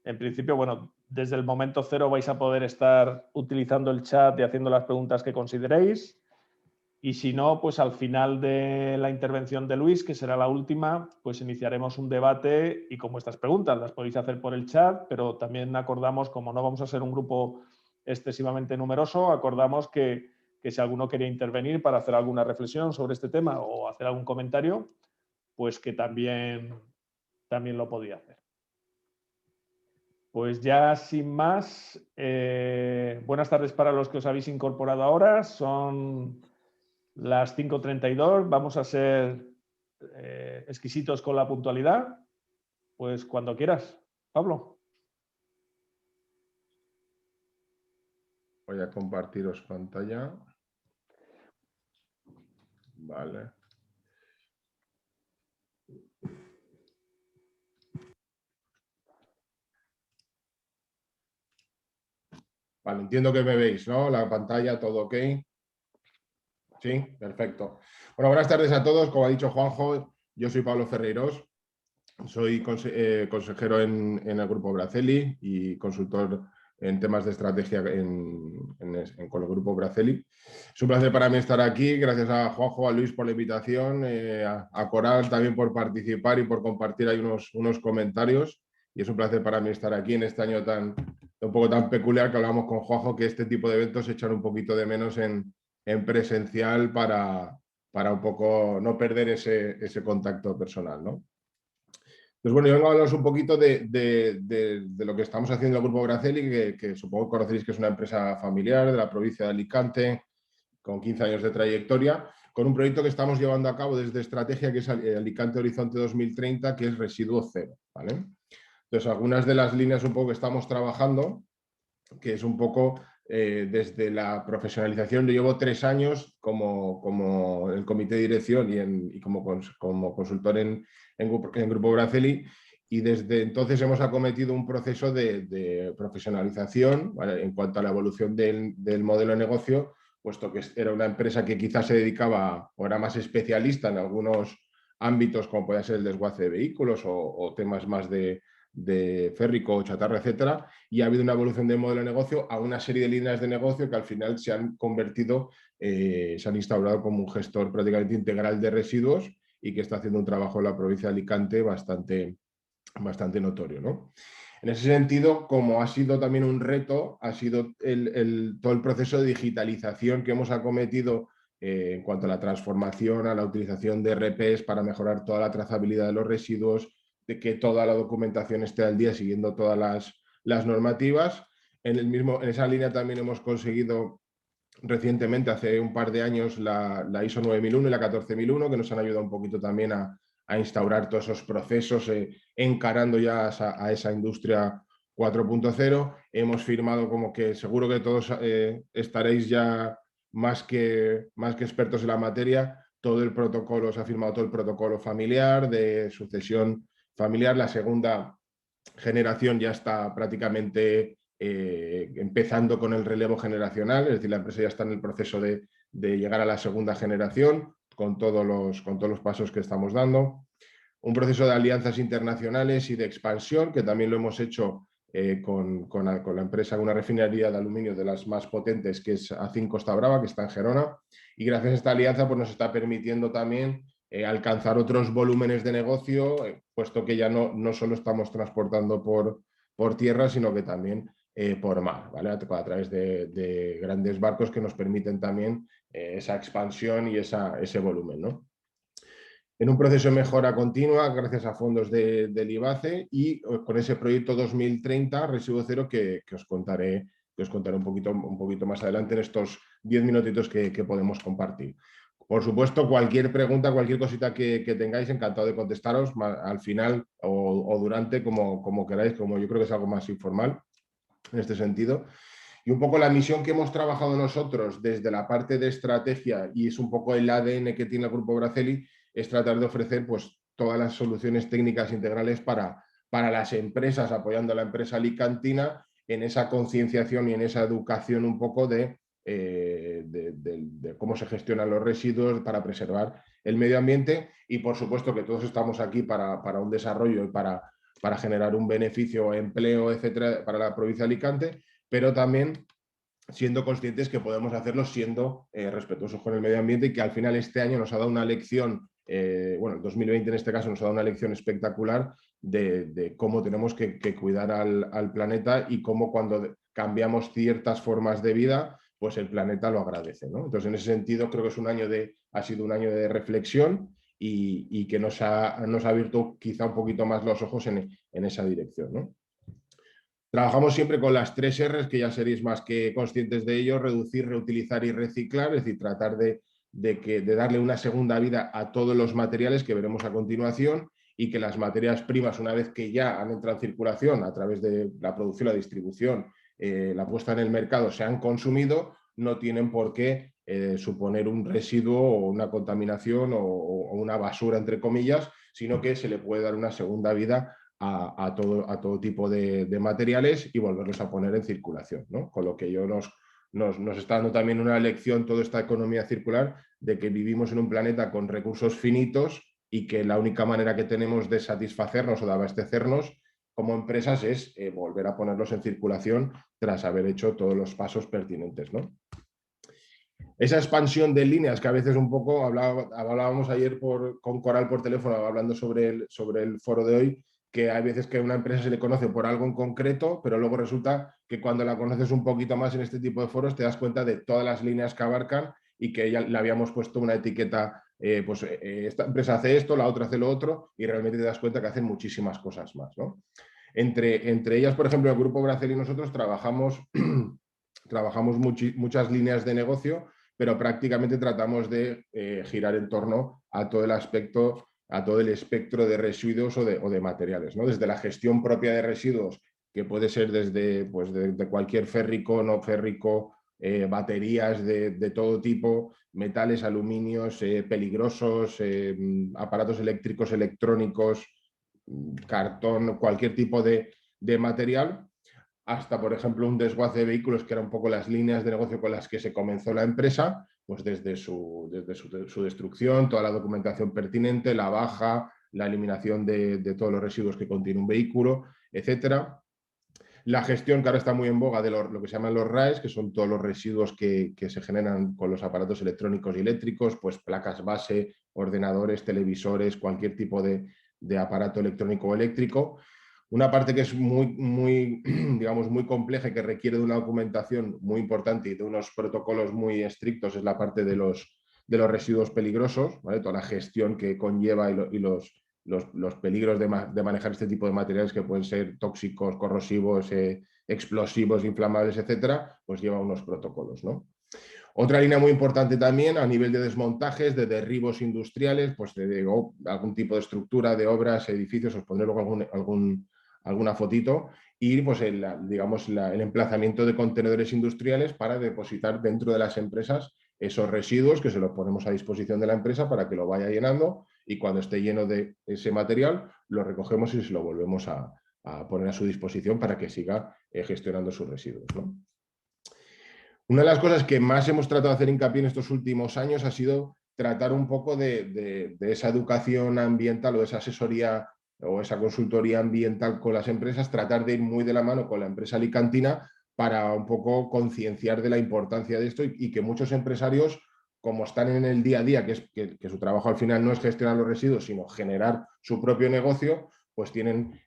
En principio, bueno, desde el momento cero vais a poder estar utilizando el chat y haciendo las preguntas que consideréis. Y si no, pues al final de la intervención de Luis, que será la última, pues iniciaremos un debate y como estas preguntas las podéis hacer por el chat, pero también acordamos, como no vamos a ser un grupo excesivamente numeroso, acordamos que si alguno quería intervenir para hacer alguna reflexión sobre este tema o hacer algún comentario, pues que también lo podía hacer. Pues ya sin más, buenas tardes para los que os habéis incorporado ahora. Son las 5:32. Vamos a ser exquisitos con la puntualidad. Pues cuando quieras, Pablo. Voy a compartiros pantalla. Vale. Vale, entiendo que me veis, ¿no? La pantalla, todo ok. Sí, perfecto. Bueno, buenas tardes a todos. Como ha dicho Juanjo, yo soy Pablo Ferreiros. Soy consejero en el Grupo Braceli y consultor en temas de estrategia con el Grupo Braceli. Es un placer para mí estar aquí. Gracias a Juanjo, a Luis por la invitación, a Coral también por participar y por compartir ahí unos comentarios. Y es un placer para mí estar aquí en este año un poco tan peculiar que hablamos con Juanjo, que este tipo de eventos se echan un poquito de menos en presencial para un poco no perder ese contacto personal, ¿no? Pues bueno, yo vengo a hablaros un poquito de lo que estamos haciendo en el Grupo Braceli, que supongo que conoceréis que es una empresa familiar de la provincia de Alicante, con 15 años de trayectoria, con un proyecto que estamos llevando a cabo desde Estrategia, que es Alicante Horizonte 2030, que es Residuo Cero, ¿vale? Entonces, algunas de las líneas un poco que estamos trabajando, que es un poco desde la profesionalización. Yo llevo 3 años como el comité de dirección y como consultor en Grupo Braceli, y desde entonces hemos acometido un proceso de profesionalización, ¿vale?, en cuanto a la evolución del modelo de negocio, puesto que era una empresa que quizás se dedicaba o era más especialista en algunos ámbitos, como puede ser el desguace de vehículos o temas más de férrico, chatarra, etcétera, y ha habido una evolución del modelo de negocio a una serie de líneas de negocio que al final se han convertido, se han instaurado como un gestor prácticamente integral de residuos y que está haciendo un trabajo en la provincia de Alicante bastante notorio, ¿no? En ese sentido, como ha sido también un reto, ha sido todo el proceso de digitalización que hemos acometido en cuanto a la transformación, a la utilización de RPs para mejorar toda la trazabilidad de los residuos, de que toda la documentación esté al día siguiendo todas las normativas. En esa línea también hemos conseguido recientemente, hace un par de años, la ISO 9001 y la 14001, que nos han ayudado un poquito también a instaurar todos esos procesos, encarando ya a esa industria 4.0. Hemos firmado, como que seguro que todos estaréis ya más que expertos en la materia, todo el protocolo, se ha firmado todo el protocolo familiar, de sucesión familiar. La segunda generación ya está prácticamente empezando con el relevo generacional, es decir, la empresa ya está en el proceso de llegar a la segunda generación con todos los pasos que estamos dando. Un proceso de alianzas internacionales y de expansión, que también lo hemos hecho con la empresa, una refinería de aluminio de las más potentes, que es A5 Costa Brava, que está en Gerona, y gracias a esta alianza pues, nos está permitiendo también alcanzar otros volúmenes de negocio, puesto que ya no solo estamos transportando por tierra, sino que también por mar, ¿vale?, a través de grandes barcos que nos permiten también esa expansión y ese volumen, ¿no? En un proceso de mejora continua gracias a fondos del IBACE y con ese proyecto 2030, Residuo Cero, que os contaré un poquito más adelante en estos 10 minutitos que podemos compartir. Por supuesto, cualquier pregunta, cualquier cosita que tengáis, encantado de contestaros al final o durante, como queráis, como yo creo que es algo más informal en este sentido. Y un poco la misión que hemos trabajado nosotros desde la parte de estrategia, y es un poco el ADN que tiene el Grupo Braceli, es tratar de ofrecer pues, todas las soluciones técnicas integrales para las empresas, apoyando a la empresa alicantina en esa concienciación y en esa educación un poco de cómo se gestionan los residuos para preservar el medio ambiente. Y por supuesto que todos estamos aquí para un desarrollo y para para generar un beneficio, empleo, etcétera, para la provincia de Alicante, pero también siendo conscientes que podemos hacerlo siendo respetuosos con el medio ambiente y que al final este año nos ha dado una lección, bueno, el 2020 en este caso nos ha dado una lección espectacular de cómo tenemos que cuidar al planeta y cómo cuando cambiamos ciertas formas de vida, pues el planeta lo agradece, ¿no? Entonces, en ese sentido, creo que ha sido un año de reflexión y que nos ha abierto quizá un poquito más los ojos en esa dirección, ¿no? Trabajamos siempre con las 3 R's, que ya seréis más que conscientes de ello: reducir, reutilizar y reciclar, es decir, tratar de darle una segunda vida a todos los materiales que veremos a continuación y que las materias primas, una vez que ya han entrado en circulación a través de la producción, la distribución, la puesta en el mercado, se han consumido, no tienen por qué suponer un residuo o una contaminación o una basura, entre comillas, sino que se le puede dar una segunda vida a todo tipo de materiales y volverlos a poner en circulación, ¿no? Con lo que nos está dando también una lección toda esta economía circular de que vivimos en un planeta con recursos finitos y que la única manera que tenemos de satisfacernos o de abastecernos como empresas es volver a ponerlos en circulación tras haber hecho todos los pasos pertinentes, ¿no? Esa expansión de líneas que a veces un poco hablábamos ayer con Coral por teléfono, hablando sobre el foro de hoy, que hay veces que a una empresa se le conoce por algo en concreto, pero luego resulta que cuando la conoces un poquito más en este tipo de foros te das cuenta de todas las líneas que abarcan y que ya le habíamos puesto una etiqueta, esta empresa hace esto, la otra hace lo otro, y realmente te das cuenta que hacen muchísimas cosas más, ¿no? Entre ellas, por ejemplo, el Grupo Bracel y nosotros trabajamos muchas líneas de negocio, pero prácticamente tratamos de girar en torno a todo el aspecto, a todo el espectro de residuos o de materiales, ¿no? Desde la gestión propia de residuos, que puede ser desde de cualquier férrico, no férrico, baterías de todo tipo, metales, aluminios, peligrosos, aparatos eléctricos, electrónicos, cartón, cualquier tipo de material, hasta, por ejemplo, un desguace de vehículos, que eran un poco las líneas de negocio con las que se comenzó la empresa, pues desde su destrucción, toda la documentación pertinente, la baja, la eliminación de todos los residuos que contiene un vehículo, etcétera. La gestión, que ahora está muy en boga, de lo que se llaman los RAEs, que son todos los residuos que se generan con los aparatos electrónicos y eléctricos, pues placas base, ordenadores, televisores, cualquier tipo de aparato electrónico o eléctrico. Una parte que es digamos, muy compleja y que requiere de una documentación muy importante y de unos protocolos muy estrictos es la parte de los residuos peligrosos, ¿vale? Toda la gestión que conlleva y los peligros de manejar este tipo de materiales, que pueden ser tóxicos, corrosivos, explosivos, inflamables, etcétera, pues lleva unos protocolos, ¿no? Otra línea muy importante también a nivel de desmontajes, de derribos industriales, pues de algún tipo de estructura, de obras, edificios, os pondré luego alguna fotito, y pues el emplazamiento de contenedores industriales para depositar dentro de las empresas esos residuos, que se los ponemos a disposición de la empresa para que lo vaya llenando, y cuando esté lleno de ese material lo recogemos y se lo volvemos a poner a su disposición para que siga gestionando sus residuos, ¿no? Una de las cosas que más hemos tratado de hacer hincapié en estos últimos años ha sido tratar un poco de esa educación ambiental o esa asesoría o esa consultoría ambiental con las empresas, tratar de ir muy de la mano con la empresa alicantina para un poco concienciar de la importancia de esto y que muchos empresarios, como están en el día a día, que su trabajo al final no es gestionar los residuos, sino generar su propio negocio, pues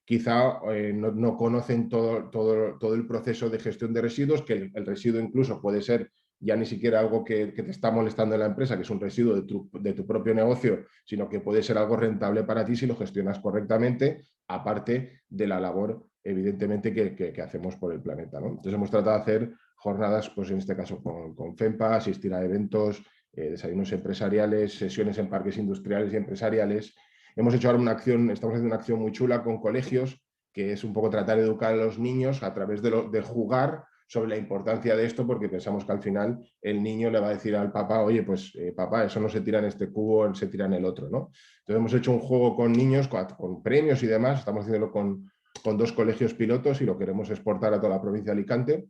quizá no conocen todo el proceso de gestión de residuos, que el residuo incluso puede ser ya ni siquiera algo que te está molestando en la empresa, que es un residuo de tu propio negocio, sino que puede ser algo rentable para ti si lo gestionas correctamente, aparte de la labor, evidentemente, que hacemos por el planeta, ¿no? Entonces hemos tratado de hacer jornadas, pues en este caso con FEMPA, asistir a eventos, desayunos empresariales, sesiones en parques industriales y empresariales. Hemos hecho ahora estamos haciendo una acción muy chula con colegios, que es un poco tratar de educar a los niños a través de jugar sobre la importancia de esto, porque pensamos que al final el niño le va a decir al papá, oye, pues papá, eso no se tira en este cubo, se tira en el otro, ¿no? Entonces hemos hecho un juego con niños, con premios y demás, estamos haciéndolo con 2 colegios pilotos y lo queremos exportar a toda la provincia de Alicante,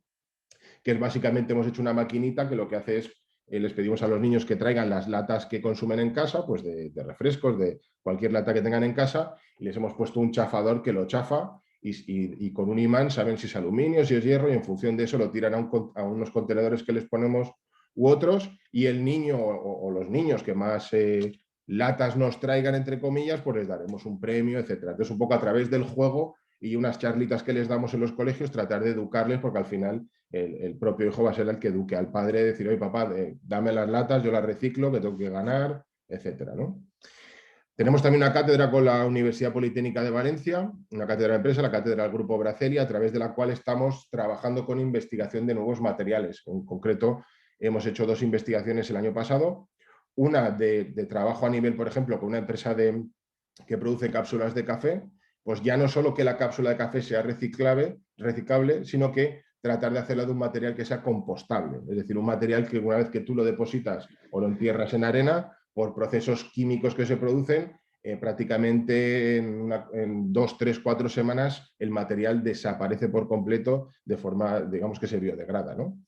que es básicamente hemos hecho una maquinita que lo que hace es les pedimos a los niños que traigan las latas que consumen en casa, pues de refrescos, de cualquier lata que tengan en casa, y les hemos puesto un chafador que lo chafa y con un imán saben si es aluminio, si es hierro, y en función de eso lo tiran a unos contenedores que les ponemos u otros, y el niño o los niños que más latas nos traigan, entre comillas, pues les daremos un premio, etcétera. Entonces, un poco a través del juego y unas charlitas que les damos en los colegios, tratar de educarles, porque al final el propio hijo va a ser el que eduque al padre, decir, oye papá, dame las latas, yo las reciclo, que tengo que ganar, etcétera, ¿no? Tenemos también una cátedra con la Universidad Politécnica de Valencia, una cátedra de empresa, la cátedra del Grupo Braceli, a través de la cual estamos trabajando con investigación de nuevos materiales. En concreto, hemos hecho 2 investigaciones el año pasado, una de trabajo a nivel, por ejemplo, con una empresa que produce cápsulas de café, pues ya no solo que la cápsula de café sea reciclable, sino que tratar de hacerla de un material que sea compostable, es decir, un material que una vez que tú lo depositas o lo entierras en arena, por procesos químicos que se producen, prácticamente en 2, 3, 4 semanas el material desaparece por completo de forma, digamos, que se biodegrada, ¿no?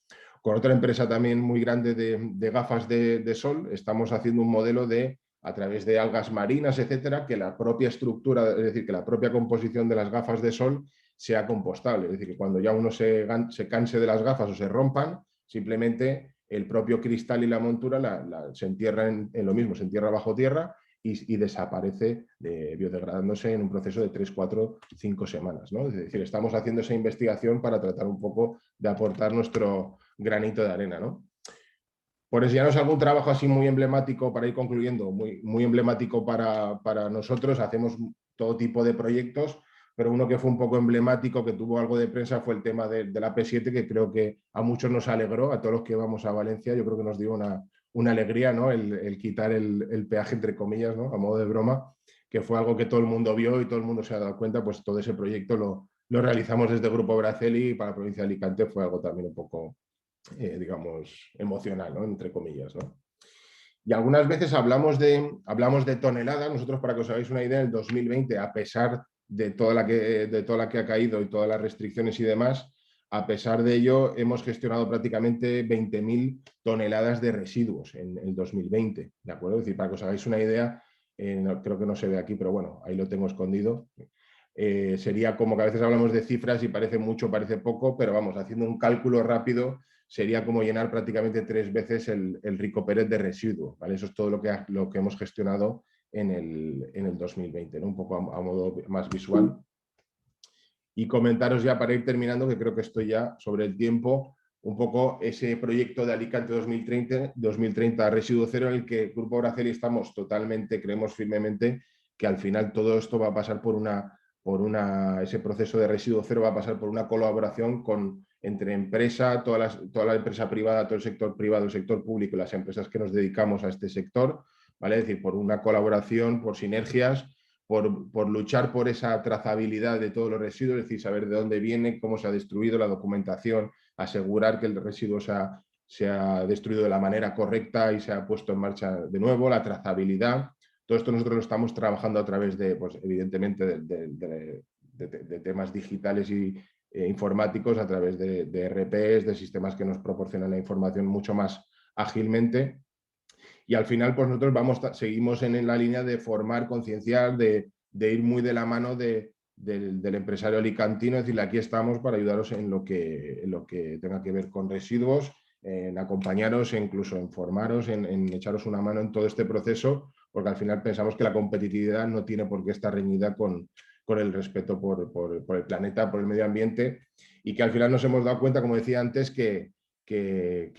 Con otra empresa también muy grande de gafas de sol, estamos haciendo un modelo a través de algas marinas, etcétera, que la propia estructura, es decir, que la propia composición de las gafas de sol sea compostable. Es decir, que cuando ya uno se canse de las gafas o se rompan, simplemente el propio cristal y la montura se entierra en lo mismo, se entierra bajo tierra y desaparece biodegradándose en un proceso de 3, 4, 5 semanas, ¿no? Es decir, estamos haciendo esa investigación para tratar un poco de aportar nuestro granito de arena, ¿no? Por enseñaros algún trabajo así muy emblemático, para ir concluyendo, muy emblemático para nosotros, hacemos todo tipo de proyectos, pero uno que fue un poco emblemático, que tuvo algo de prensa, fue el tema de la P7, que creo que a muchos nos alegró, a todos los que vamos a Valencia, yo creo que nos dio una alegría, ¿no? El quitar el peaje, entre comillas, ¿no? A modo de broma, que fue algo que todo el mundo vio y todo el mundo se ha dado cuenta, pues todo ese proyecto lo realizamos desde el Grupo Braceli y para la provincia de Alicante fue algo también un poco, digamos, emocional, ¿no? Entre comillas, ¿no? Y algunas veces hablamos de toneladas. Nosotros, para que os hagáis una idea, en el 2020, a pesar de toda la que ha caído y todas las restricciones y demás, a pesar de ello, hemos gestionado prácticamente 20.000 toneladas de residuos en el 2020, ¿de acuerdo? Es decir, para que os hagáis una idea, creo que no se ve aquí, pero bueno, ahí lo tengo escondido. Sería como que a veces hablamos de cifras y parece mucho, parece poco, pero vamos, haciendo un cálculo rápido, sería como llenar prácticamente 3 veces el Rico Pérez de residuo, ¿vale? Eso es todo lo que hemos gestionado en el 2020, ¿no? Un poco a modo más visual. Y comentaros ya para ir terminando, que creo que estoy ya sobre el tiempo, un poco ese proyecto de Alicante 2030 residuo cero, en el que el Grupo Braceli estamos totalmente, creemos firmemente que al final todo esto va a pasar ese proceso de residuo cero va a pasar por una colaboración entre empresa, toda la empresa privada, todo el sector privado, el sector público y las empresas que nos dedicamos a este sector, ¿vale? Es decir, por una colaboración, por sinergias, por luchar por esa trazabilidad de todos los residuos, es decir, saber de dónde viene, cómo se ha destruido, la documentación, asegurar que el residuo se ha destruido de la manera correcta y se ha puesto en marcha de nuevo, la trazabilidad. Todo esto nosotros lo estamos trabajando a través de, pues, evidentemente, de temas digitales y informáticos, a través de ERPs, de sistemas que nos proporcionan la información mucho más ágilmente. Y al final, pues nosotros seguimos en la línea de formar, concienciar, de ir muy de la mano del empresario alicantino, es decir, aquí estamos para ayudaros en lo que tenga que ver con residuos, en acompañaros, incluso en formaros, en echaros una mano en todo este proceso, porque al final pensamos que la competitividad no tiene por qué estar reñida con el respeto por el planeta, por el medio ambiente, y que al final nos hemos dado cuenta, como decía antes, que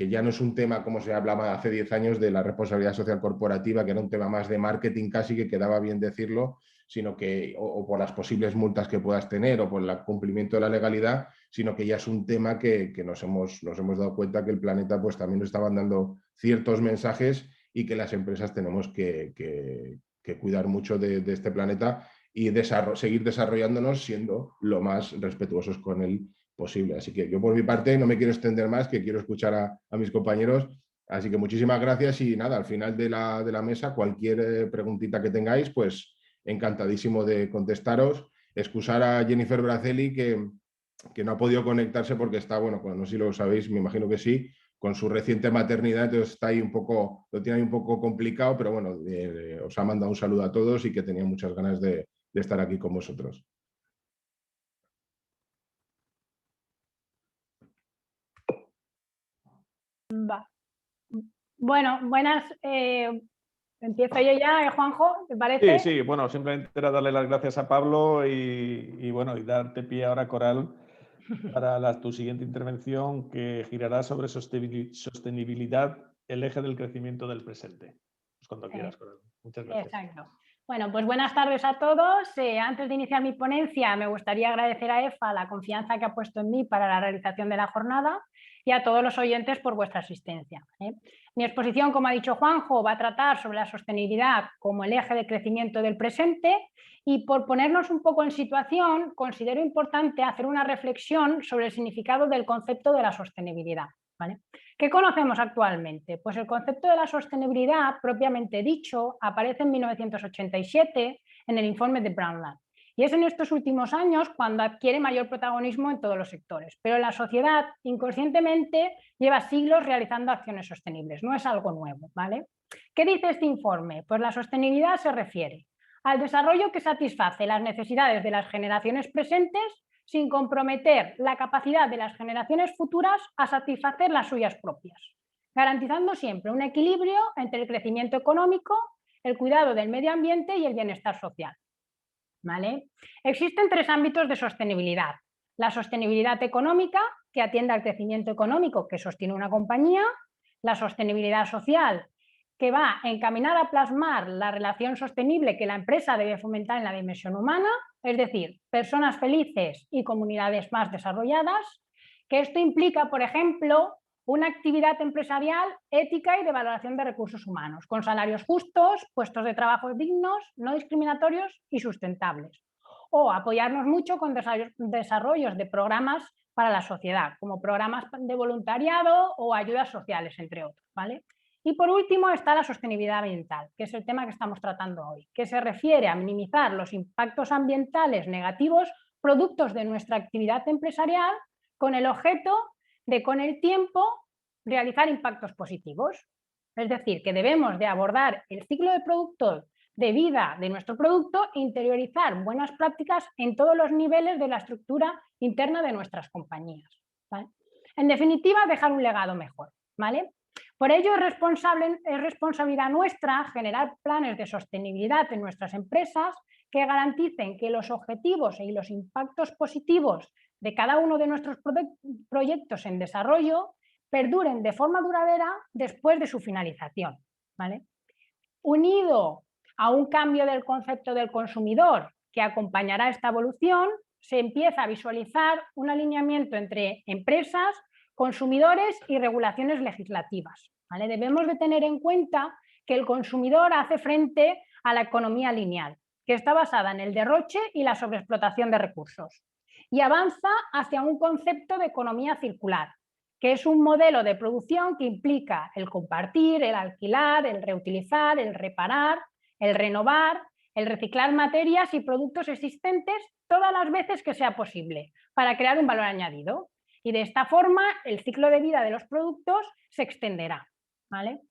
ya no es un tema como se hablaba hace 10 años de la responsabilidad social corporativa, que era un tema más de marketing casi, que quedaba bien decirlo, sino que, o por las posibles multas que puedas tener o por el cumplimiento de la legalidad, sino que ya es un tema que nos hemos dado cuenta que el planeta pues también nos está mandando ciertos mensajes y que las empresas tenemos que cuidar mucho de este planeta y seguir desarrollándonos siendo lo más respetuosos con él posible. Así que yo por mi parte no me quiero extender más, que quiero escuchar a mis compañeros. Así que muchísimas gracias y nada, al final de la mesa, cualquier preguntita que tengáis, pues encantadísimo de contestaros. Excusar a Jennifer Braceli, que no ha podido conectarse porque está, bueno, no sé si lo sabéis, me imagino que sí, con su reciente maternidad, entonces está ahí un poco, lo tiene ahí un poco complicado, pero bueno, os ha mandado un saludo a todos y que tenía muchas ganas de estar aquí con vosotros. Va. Bueno, buenas. Empiezo yo ya, Juanjo, ¿te parece? Sí, bueno, simplemente era darle las gracias a Pablo y bueno, y darte pie ahora, Coral, para tu siguiente intervención, que girará sobre sostenibilidad, el eje del crecimiento del presente. Pues cuando quieras, Coral. Muchas gracias. Exacto. Bueno, pues buenas tardes a todos. Antes de iniciar mi ponencia, me gustaría agradecer a EFA la confianza que ha puesto en mí para la realización de la jornada y a todos los oyentes por vuestra asistencia. Mi exposición, como ha dicho Juanjo, va a tratar sobre la sostenibilidad como el eje de crecimiento del presente, y por ponernos un poco en situación, considero importante hacer una reflexión sobre el significado del concepto de la sostenibilidad. ¿Vale? ¿Qué conocemos actualmente? Pues el concepto de la sostenibilidad, propiamente dicho, aparece en 1987 en el informe de Brundtland. Y es en estos últimos años cuando adquiere mayor protagonismo en todos los sectores. Pero la sociedad, inconscientemente, lleva siglos realizando acciones sostenibles. No es algo nuevo, ¿vale? ¿Qué dice este informe? Pues la sostenibilidad se refiere al desarrollo que satisface las necesidades de las generaciones presentes sin comprometer la capacidad de las generaciones futuras a satisfacer las suyas propias, garantizando siempre un equilibrio entre el crecimiento económico, el cuidado del medio ambiente y el bienestar social. ¿Vale? Existen tres ámbitos de sostenibilidad: la sostenibilidad económica, que atiende al crecimiento económico que sostiene una compañía; la sostenibilidad social, que va encaminada a plasmar la relación sostenible que la empresa debe fomentar en la dimensión humana, es decir, personas felices y comunidades más desarrolladas, que esto implica, por ejemplo, una actividad empresarial ética y de valoración de recursos humanos, con salarios justos, puestos de trabajo dignos, no discriminatorios y sustentables. O apoyarnos mucho con desarrollos de programas para la sociedad, como programas de voluntariado o ayudas sociales, entre otros, ¿vale? Y por último está la sostenibilidad ambiental, que es el tema que estamos tratando hoy, que se refiere a minimizar los impactos ambientales negativos productos de nuestra actividad empresarial, con el objeto de, con el tiempo, realizar impactos positivos. Es decir, que debemos de abordar el ciclo de producto de vida de nuestro producto e interiorizar buenas prácticas en todos los niveles de la estructura interna de nuestras compañías, ¿vale? En definitiva, dejar un legado mejor, ¿vale? Por ello es responsabilidad nuestra generar planes de sostenibilidad en nuestras empresas que garanticen que los objetivos y los impactos positivos de cada uno de nuestros proyectos en desarrollo perduren de forma duradera después de su finalización, ¿vale? Unido a un cambio del concepto del consumidor que acompañará esta evolución, se empieza a visualizar un alineamiento entre empresas, consumidores y regulaciones legislativas, ¿vale? Debemos de tener en cuenta que el consumidor hace frente a la economía lineal, que está basada en el derroche y la sobreexplotación de recursos, y avanza hacia un concepto de economía circular, que es un modelo de producción que implica el compartir, el alquilar, el reutilizar, el reparar, el renovar, el reciclar materias y productos existentes todas las veces que sea posible para crear un valor añadido. Y de esta forma el ciclo de vida de los productos se extenderá, ¿vale?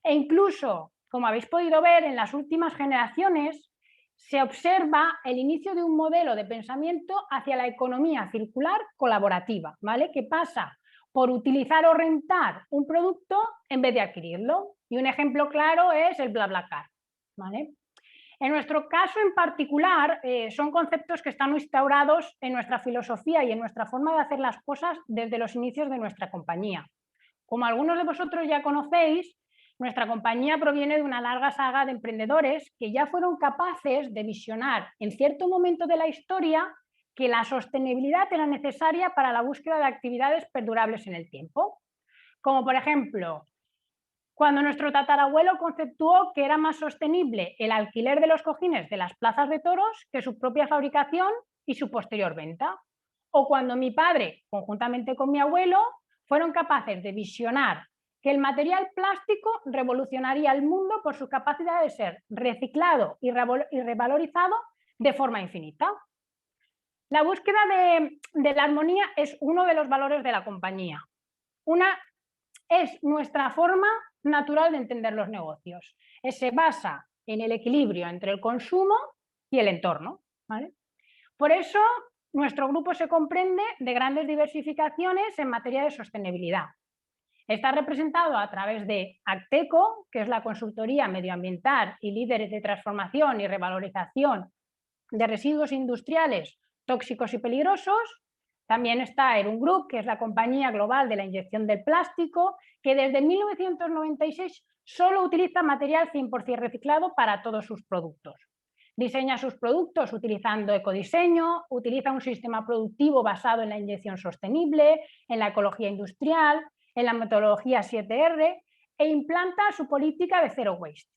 E incluso, como habéis podido ver, en las últimas generaciones se observa el inicio de un modelo de pensamiento hacia la economía circular colaborativa, ¿vale? Que pasa por utilizar o rentar un producto en vez de adquirirlo. Y un ejemplo claro es el BlaBlaCar, ¿vale? En nuestro caso en particular, son conceptos que están instaurados en nuestra filosofía y en nuestra forma de hacer las cosas desde los inicios de nuestra compañía. Como algunos de vosotros ya conocéis, nuestra compañía proviene de una larga saga de emprendedores que ya fueron capaces de visionar en cierto momento de la historia que la sostenibilidad era necesaria para la búsqueda de actividades perdurables en el tiempo. Como por ejemplo, cuando nuestro tatarabuelo conceptuó que era más sostenible el alquiler de los cojines de las plazas de toros que su propia fabricación y su posterior venta. O cuando mi padre, conjuntamente con mi abuelo, fueron capaces de visionar que el material plástico revolucionaría el mundo por su capacidad de ser reciclado y revalorizado de forma infinita. La búsqueda de la armonía es uno de los valores de la compañía. Una es nuestra forma natural de entender los negocios. Se basa en el equilibrio entre el consumo y el entorno, ¿vale? Por eso, nuestro grupo se comprende de grandes diversificaciones en materia de sostenibilidad. Está representado a través de Acteco, que es la consultoría medioambiental y líderes de transformación y revalorización de residuos industriales tóxicos y peligrosos. También está Erum Group, que es la compañía global de la inyección del plástico, que desde 1996 solo utiliza material 100% reciclado para todos sus productos. Diseña sus productos utilizando ecodiseño, utiliza un sistema productivo basado en la inyección sostenible, en la ecología industrial, en la metodología 7R e implanta su política de Zero Waste.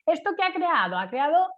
¿Esto qué ha creado? Ha creado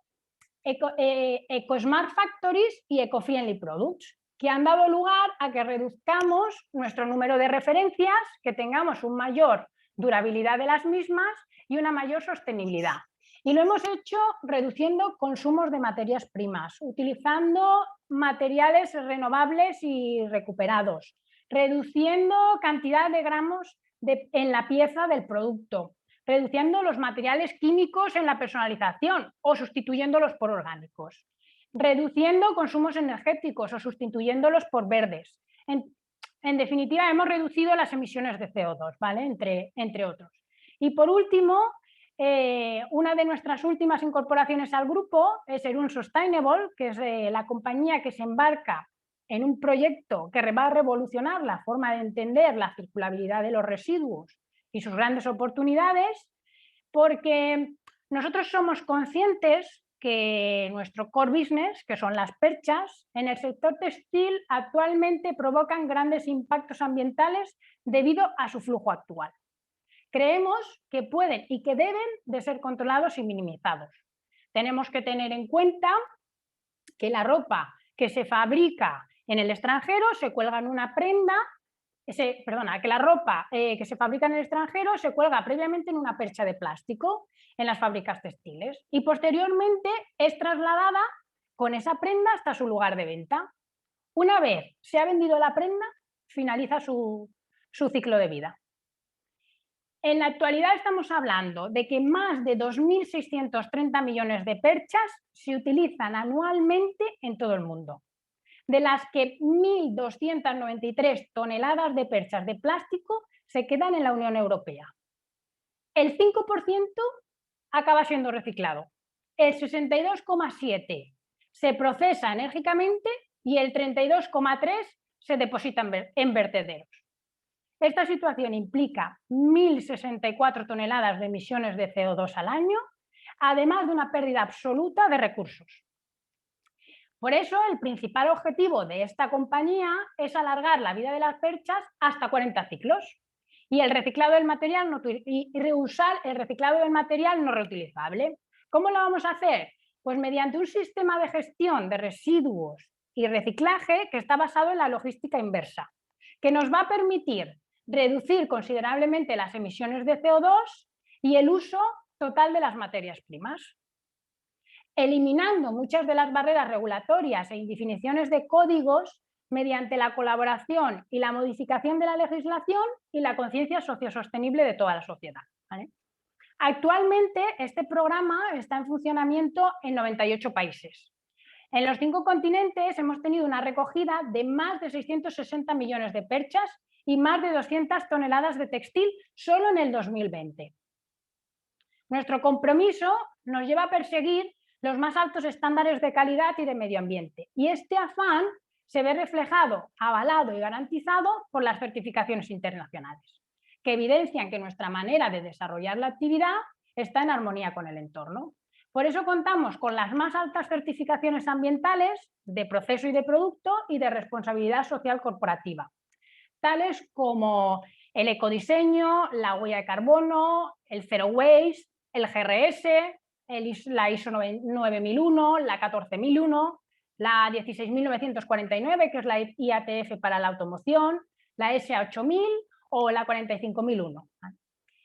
EcoSmart Factories y Eco-Friendly Products, que han dado lugar a que reduzcamos nuestro número de referencias, que tengamos una mayor durabilidad de las mismas y una mayor sostenibilidad. Y lo hemos hecho reduciendo consumos de materias primas, utilizando materiales renovables y recuperados, reduciendo cantidad de gramos en la pieza del producto, reduciendo los materiales químicos en la personalización o sustituyéndolos por orgánicos, reduciendo consumos energéticos o sustituyéndolos por verdes. En definitiva, hemos reducido las emisiones de CO2, ¿vale? Entre otros. Y por último, una de nuestras últimas incorporaciones al grupo es Erum Sustainable, que es la compañía que se embarca en un proyecto que va a revolucionar la forma de entender la circulabilidad de los residuos y sus grandes oportunidades, porque nosotros somos conscientes que nuestro core business, que son las perchas, en el sector textil actualmente provocan grandes impactos ambientales debido a su flujo actual. Creemos que pueden y que deben de ser controlados y minimizados. Tenemos que tener en cuenta que la ropa que se fabrica en el extranjero se cuelga en una prenda, que la ropa que se fabrica en el extranjero se cuelga previamente en una percha de plástico en las fábricas textiles y posteriormente es trasladada con esa prenda hasta su lugar de venta. Una vez se ha vendido la prenda, finaliza su ciclo de vida. En la actualidad estamos hablando de que más de 2.630 millones de perchas se utilizan anualmente en todo el mundo, de las que 1.293 toneladas de perchas de plástico se quedan en la Unión Europea. El 5% acaba siendo reciclado, el 62,7% se procesa enérgicamente y el 32,3% se deposita en vertederos. Esta situación implica 1.064 toneladas de emisiones de CO2 al año, además de una pérdida absoluta de recursos. Por eso, el principal objetivo de esta compañía es alargar la vida de las perchas hasta 40 ciclos y el reciclado del material y reusar el reciclado del material no reutilizable. ¿Cómo lo vamos a hacer? Pues mediante un sistema de gestión de residuos y reciclaje que está basado en la logística inversa, que nos va a permitir reducir considerablemente las emisiones de CO2 y el uso total de las materias primas, eliminando muchas de las barreras regulatorias e indefiniciones de códigos mediante la colaboración y la modificación de la legislación y la conciencia sociosostenible de toda la sociedad, ¿vale? Actualmente este programa está en funcionamiento en 98 países. En los 5 continentes hemos tenido una recogida de más de 660 millones de perchas y más de 200 toneladas de textil solo en el 2020. Nuestro compromiso nos lleva a perseguir los más altos estándares de calidad y de medio ambiente. Y este afán se ve reflejado, avalado y garantizado por las certificaciones internacionales, que evidencian que nuestra manera de desarrollar la actividad está en armonía con el entorno. Por eso contamos con las más altas certificaciones ambientales de proceso y de producto y de responsabilidad social corporativa, tales como el ecodiseño, la huella de carbono, el Zero Waste, el GRS, la ISO 9001, la 14001, la 16949, que es la IATF para la automoción, la SA 8000 o la 45001,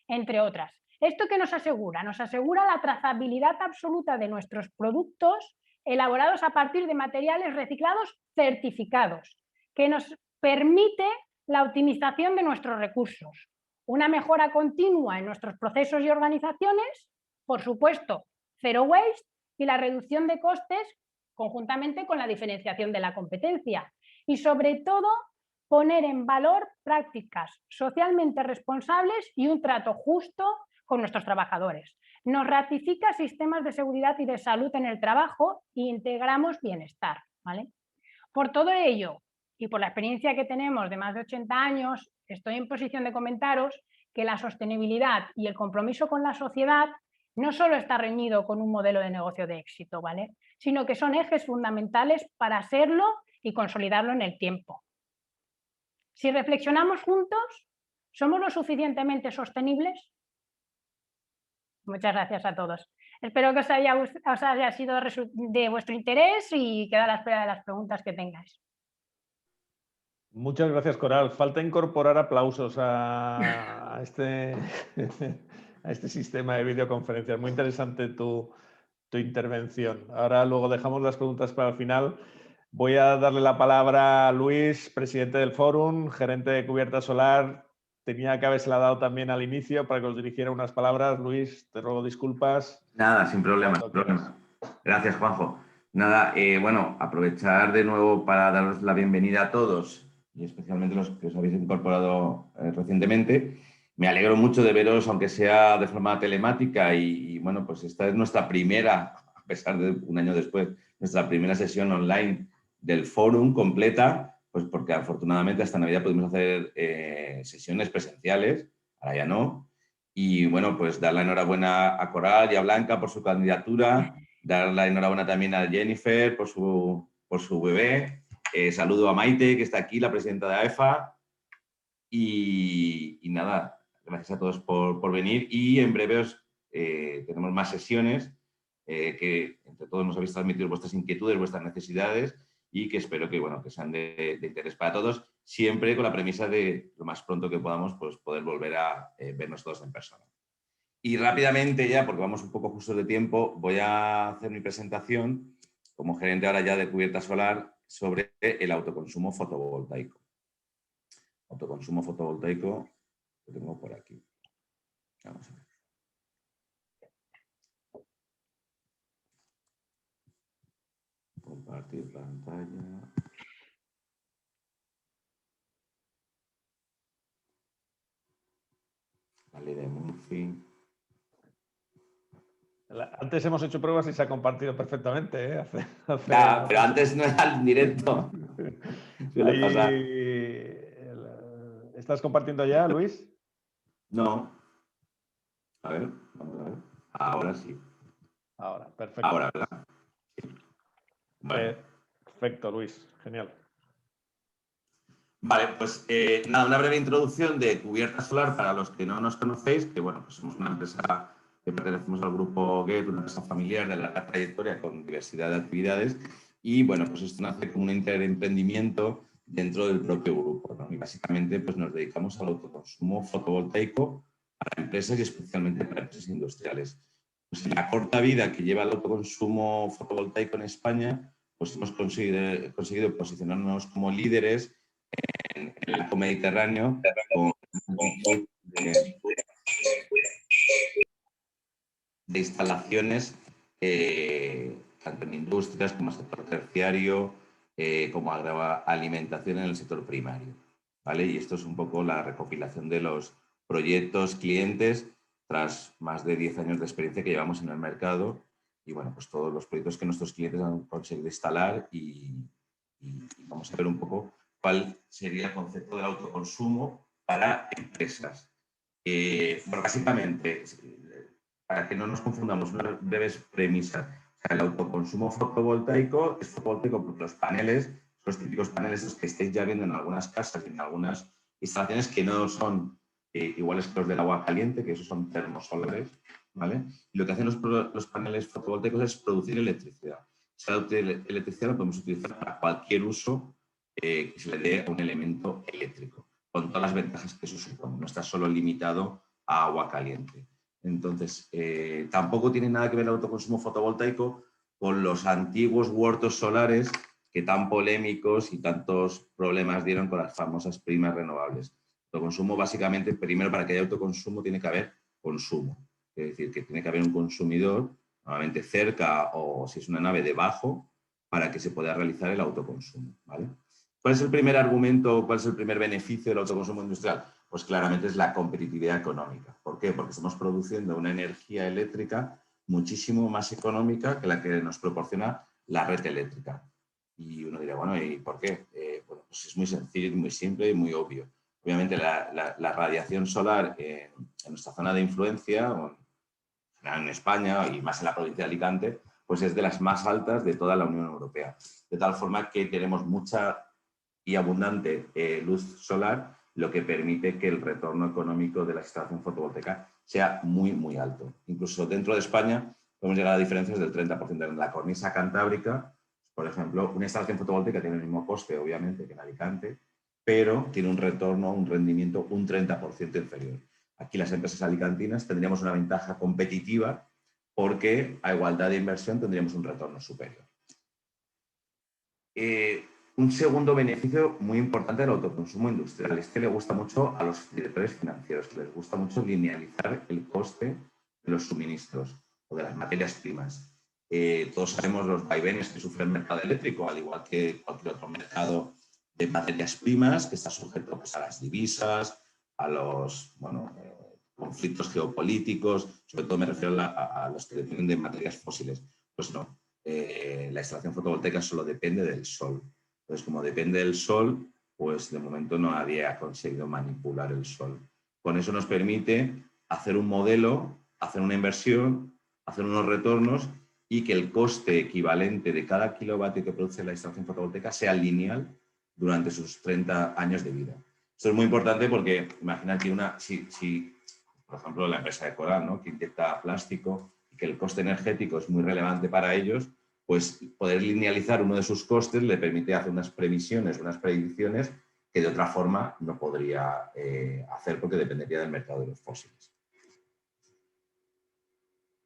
entre otras. ¿Esto qué nos asegura? Nos asegura la trazabilidad absoluta de nuestros productos elaborados a partir de materiales reciclados certificados, que nos permite la optimización de nuestros recursos, una mejora continua en nuestros procesos y organizaciones, por supuesto, zero waste y la reducción de costes conjuntamente con la diferenciación de la competencia. Y sobre todo, poner en valor prácticas socialmente responsables y un trato justo con nuestros trabajadores. Nos ratifica sistemas de seguridad y de salud en el trabajo e integramos bienestar, ¿vale? Por todo ello, y por la experiencia que tenemos de más de 80 años, estoy en posición de comentaros que la sostenibilidad y el compromiso con la sociedad no solo está reñido con un modelo de negocio de éxito, ¿vale? Sino que son ejes fundamentales para serlo y consolidarlo en el tiempo. Si reflexionamos juntos, ¿somos lo suficientemente sostenibles? Muchas gracias a todos. Espero que os haya sido de vuestro interés y quedo a la espera de las preguntas que tengáis. Muchas gracias, Coral. Falta incorporar aplausos a este sistema de videoconferencias. Muy interesante tu intervención. Ahora luego dejamos las preguntas para el final. Voy a darle la palabra a Luis, presidente del Fórum, gerente de Cubierta Solar. Tenía que habérsela dado también al inicio para que os dirigiera unas palabras. Luis, te ruego disculpas. Nada, sin problema, sin problema. Gracias, Juanjo. Nada, bueno, aprovechar de nuevo para daros la bienvenida a todos y especialmente los que os habéis incorporado recientemente. Me alegro mucho de veros, aunque sea de forma telemática y bueno, pues esta es nuestra primera, a pesar de un año después, nuestra primera sesión online del Fórum completa, pues porque afortunadamente hasta Navidad pudimos hacer sesiones presenciales, ahora ya no. Y bueno, pues dar la enhorabuena a Coral y a Blanca por su candidatura, dar la enhorabuena también a Jennifer por su bebé. Saludo a Maite, que está aquí, la presidenta de AEFA. Y nada, gracias a todos por venir. Y en breve tenemos más sesiones que entre todos nos habéis transmitido vuestras inquietudes, vuestras necesidades y que espero que, bueno, que sean de interés para todos, siempre con la premisa de lo más pronto que podamos pues, poder volver a vernos todos en persona. Y rápidamente ya, porque vamos un poco justos de tiempo, voy a hacer mi presentación como gerente ahora ya de Cubierta Solar sobre el autoconsumo fotovoltaico. Autoconsumo fotovoltaico lo tengo por aquí. Vamos a ver. Compartir pantalla. La ley de Murphy. Antes hemos hecho pruebas y se ha compartido perfectamente. Ya, pero antes no era en directo. ¿Estás compartiendo ya, Luis? No. A ver, vamos a ver. Ahora sí. Ahora, perfecto. Ahora, ¿verdad? Sí. Bueno. Perfecto, Luis. Genial. Vale, pues nada, una breve introducción de Cubierta Solar para los que no nos conocéis, que bueno, pues somos una empresa que pertenecemos al grupo GET, una empresa familiar de larga trayectoria con diversidad de actividades y bueno, pues esto nace como un interemprendimiento dentro del propio grupo, ¿no? Y básicamente pues nos dedicamos al autoconsumo fotovoltaico para empresas y especialmente para empresas industriales. Pues en la corta vida que lleva el autoconsumo fotovoltaico en España, pues hemos conseguido posicionarnos como líderes en el arco mediterráneo con de instalaciones tanto en industrias como en el sector terciario, como agroalimentación en el sector primario, ¿vale? Y esto es un poco la recopilación de los proyectos clientes tras más de 10 años de experiencia que llevamos en el mercado y bueno, pues todos los proyectos que nuestros clientes han conseguido instalar y vamos a ver un poco cuál sería el concepto del autoconsumo para empresas. Bueno, básicamente, para que no nos confundamos, unas breves premisas. O sea, el autoconsumo fotovoltaico es fotovoltaico porque los paneles, los típicos paneles que estáis ya viendo en algunas casas y en algunas instalaciones que no son iguales que los del agua caliente, que esos son termosolares, ¿vale? Y lo que hacen los paneles fotovoltaicos es producir electricidad. Esa electricidad la podemos utilizar para cualquier uso que se le dé a un elemento eléctrico, con todas las ventajas que eso supone. No está solo limitado a agua caliente. Entonces, tampoco tiene nada que ver el autoconsumo fotovoltaico con los antiguos huertos solares que tan polémicos y tantos problemas dieron con las famosas primas renovables. Autoconsumo, básicamente, primero para que haya autoconsumo tiene que haber consumo. Es decir, que tiene que haber un consumidor, normalmente cerca o si es una nave debajo, para que se pueda realizar el autoconsumo, ¿vale? ¿Cuál es el primer argumento, cuál es el primer beneficio del autoconsumo industrial? Pues claramente es la competitividad económica. ¿Por qué? Porque estamos produciendo una energía eléctrica muchísimo más económica que la que nos proporciona la red eléctrica. Y uno dirá, bueno, ¿y por qué? Bueno, pues es muy sencillo, muy simple y muy obvio. Obviamente la radiación solar en nuestra zona de influencia, en España y más en la provincia de Alicante, pues es de las más altas de toda la Unión Europea. De tal forma que tenemos mucha y abundante luz solar, lo que permite que el retorno económico de la instalación fotovoltaica sea muy, muy alto. Incluso dentro de España podemos llegar a diferencias del 30%. En la cornisa cantábrica, por ejemplo, una instalación fotovoltaica tiene el mismo coste, obviamente, que en Alicante, pero tiene un retorno, un rendimiento un 30% inferior. Aquí las empresas alicantinas tendríamos una ventaja competitiva porque a igualdad de inversión tendríamos un retorno superior. Un segundo beneficio muy importante del autoconsumo industrial. Este le gusta mucho a los directores financieros, que les gusta mucho linealizar el coste de los suministros o de las materias primas. Todos sabemos los vaivenes que sufre el mercado eléctrico, al igual que cualquier otro mercado de materias primas, que está sujeto pues, a las divisas, a los conflictos geopolíticos, sobre todo me refiero a los que dependen de materias fósiles. Pues no, la instalación fotovoltaica solo depende del sol. Entonces, como depende del sol, pues de momento no había conseguido manipular el sol. Con eso nos permite hacer un modelo, hacer una inversión, hacer unos retornos y que el coste equivalente de cada kilovatio que produce la instalación fotovoltaica sea lineal durante sus 30 años de vida. Esto es muy importante porque imagina que por ejemplo, la empresa de Coral, ¿no? Que inyecta plástico y que el coste energético es muy relevante para ellos, pues poder linealizar uno de sus costes le permite hacer unas previsiones, unas predicciones que de otra forma no podría hacer porque dependería del mercado de los fósiles.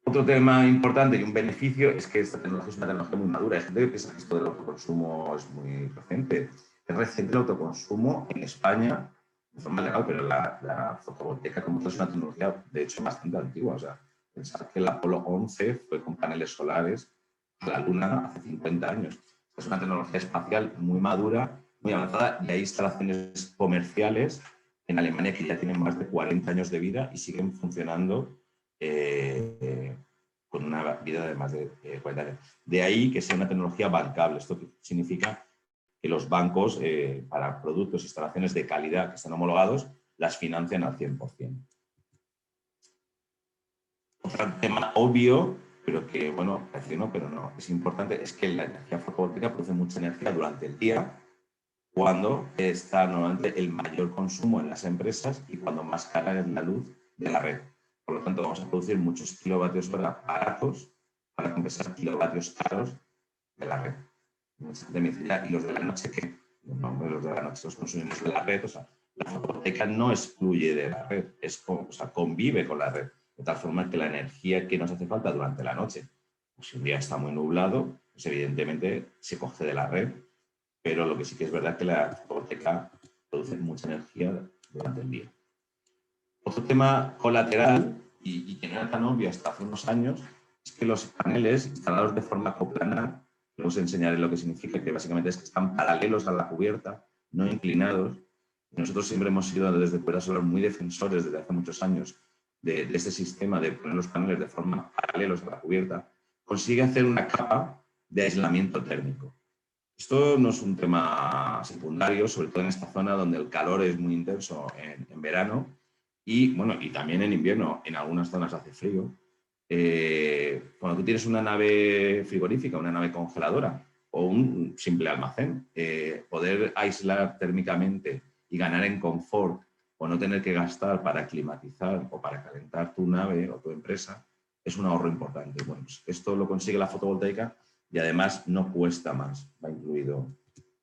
Otro tema importante y un beneficio es que esta tecnología es una tecnología muy madura. Hay gente que piensa que esto del autoconsumo es muy reciente. Es reciente el autoconsumo en España, de forma legal, pero la fotovoltaica como tal es una tecnología, de hecho, bastante antigua. O sea, pensar que el Apolo 11 fue con paneles solares a la Luna hace 50 años. Es una tecnología espacial muy madura, muy avanzada, y hay instalaciones comerciales en Alemania que ya tienen más de 40 años de vida y siguen funcionando con una vida de más de 40 años. De ahí que sea una tecnología bancable. Esto significa que los bancos, para productos e instalaciones de calidad que están homologados, las financian al 100%. Otro tema obvio, pero que, bueno, parece que no, pero no, es importante, es que la energía fotovoltaica produce mucha energía durante el día, cuando está normalmente el mayor consumo en las empresas y cuando más cara es la luz de la red. Por lo tanto, vamos a producir muchos kilovatios hora baratos para compensar kilovatios caros de la red. ¿Y los de la noche qué? No, los de la noche los consumimos de la red. O sea, la fotovoltaica no excluye de la red, convive con la red. De tal forma que la energía que nos hace falta durante la noche, pues si un día está muy nublado, pues evidentemente se coge de la red, pero lo que sí que es verdad es que la fotovoltaica produce mucha energía durante el día. Otro tema colateral, y que no era tan obvio hasta hace unos años, es que los paneles instalados de forma coplanar, luego os enseñaré lo que significa, que básicamente es que están paralelos a la cubierta, no inclinados. Nosotros siempre hemos sido desde Cuerda Solar muy defensores desde hace muchos años de este sistema de poner los paneles de forma paralelos a la cubierta. Consigue hacer una capa de aislamiento térmico. Esto no es un tema secundario, sobre todo en esta zona donde el calor es muy intenso en verano y, bueno, y también en invierno. En algunas zonas hace frío. Cuando tú tienes una nave frigorífica, una nave congeladora o un simple almacén, poder aislar térmicamente y ganar en confort o no tener que gastar para climatizar o para calentar tu nave o tu empresa es un ahorro importante. Bueno, pues esto lo consigue la fotovoltaica y además no cuesta más, va incluido